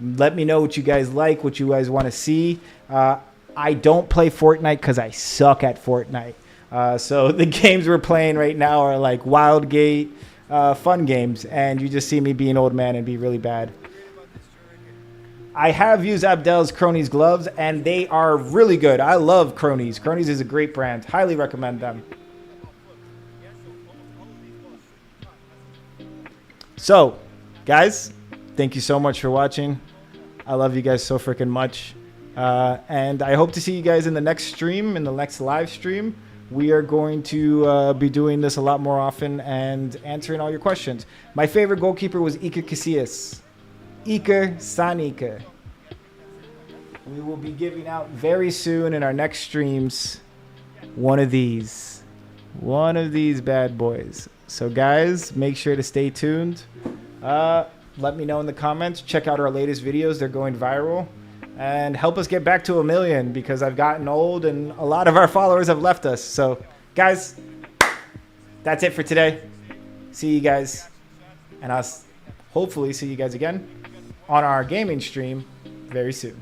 Let me know what you guys like, what you guys want to see. I don't play Fortnite because I suck at Fortnite. So the games we're playing right now are like Wildgate, fun games, and you just see me be an old man and be really bad. I have used Abdel's Cronies gloves, and they are really good. I love Cronies. Cronies is a great brand. Highly recommend them. So, guys, thank you so much for watching. I love you guys so freaking much. And I hope to see you guys in the next stream, in the next live stream. We are going to be doing this a lot more often and answering all your questions. My favorite goalkeeper was Iker Casillas. Iker Sanika. We will be giving out very soon in our next streams one of these bad boys. So guys, make sure to stay tuned. Let me know in the comments. Check out our latest videos. They're going viral. And help us get back to 1 million, because I've gotten old and a lot of our followers have left us. So guys, that's it for today. See you guys. And I'll hopefully see you guys again on our gaming stream very soon.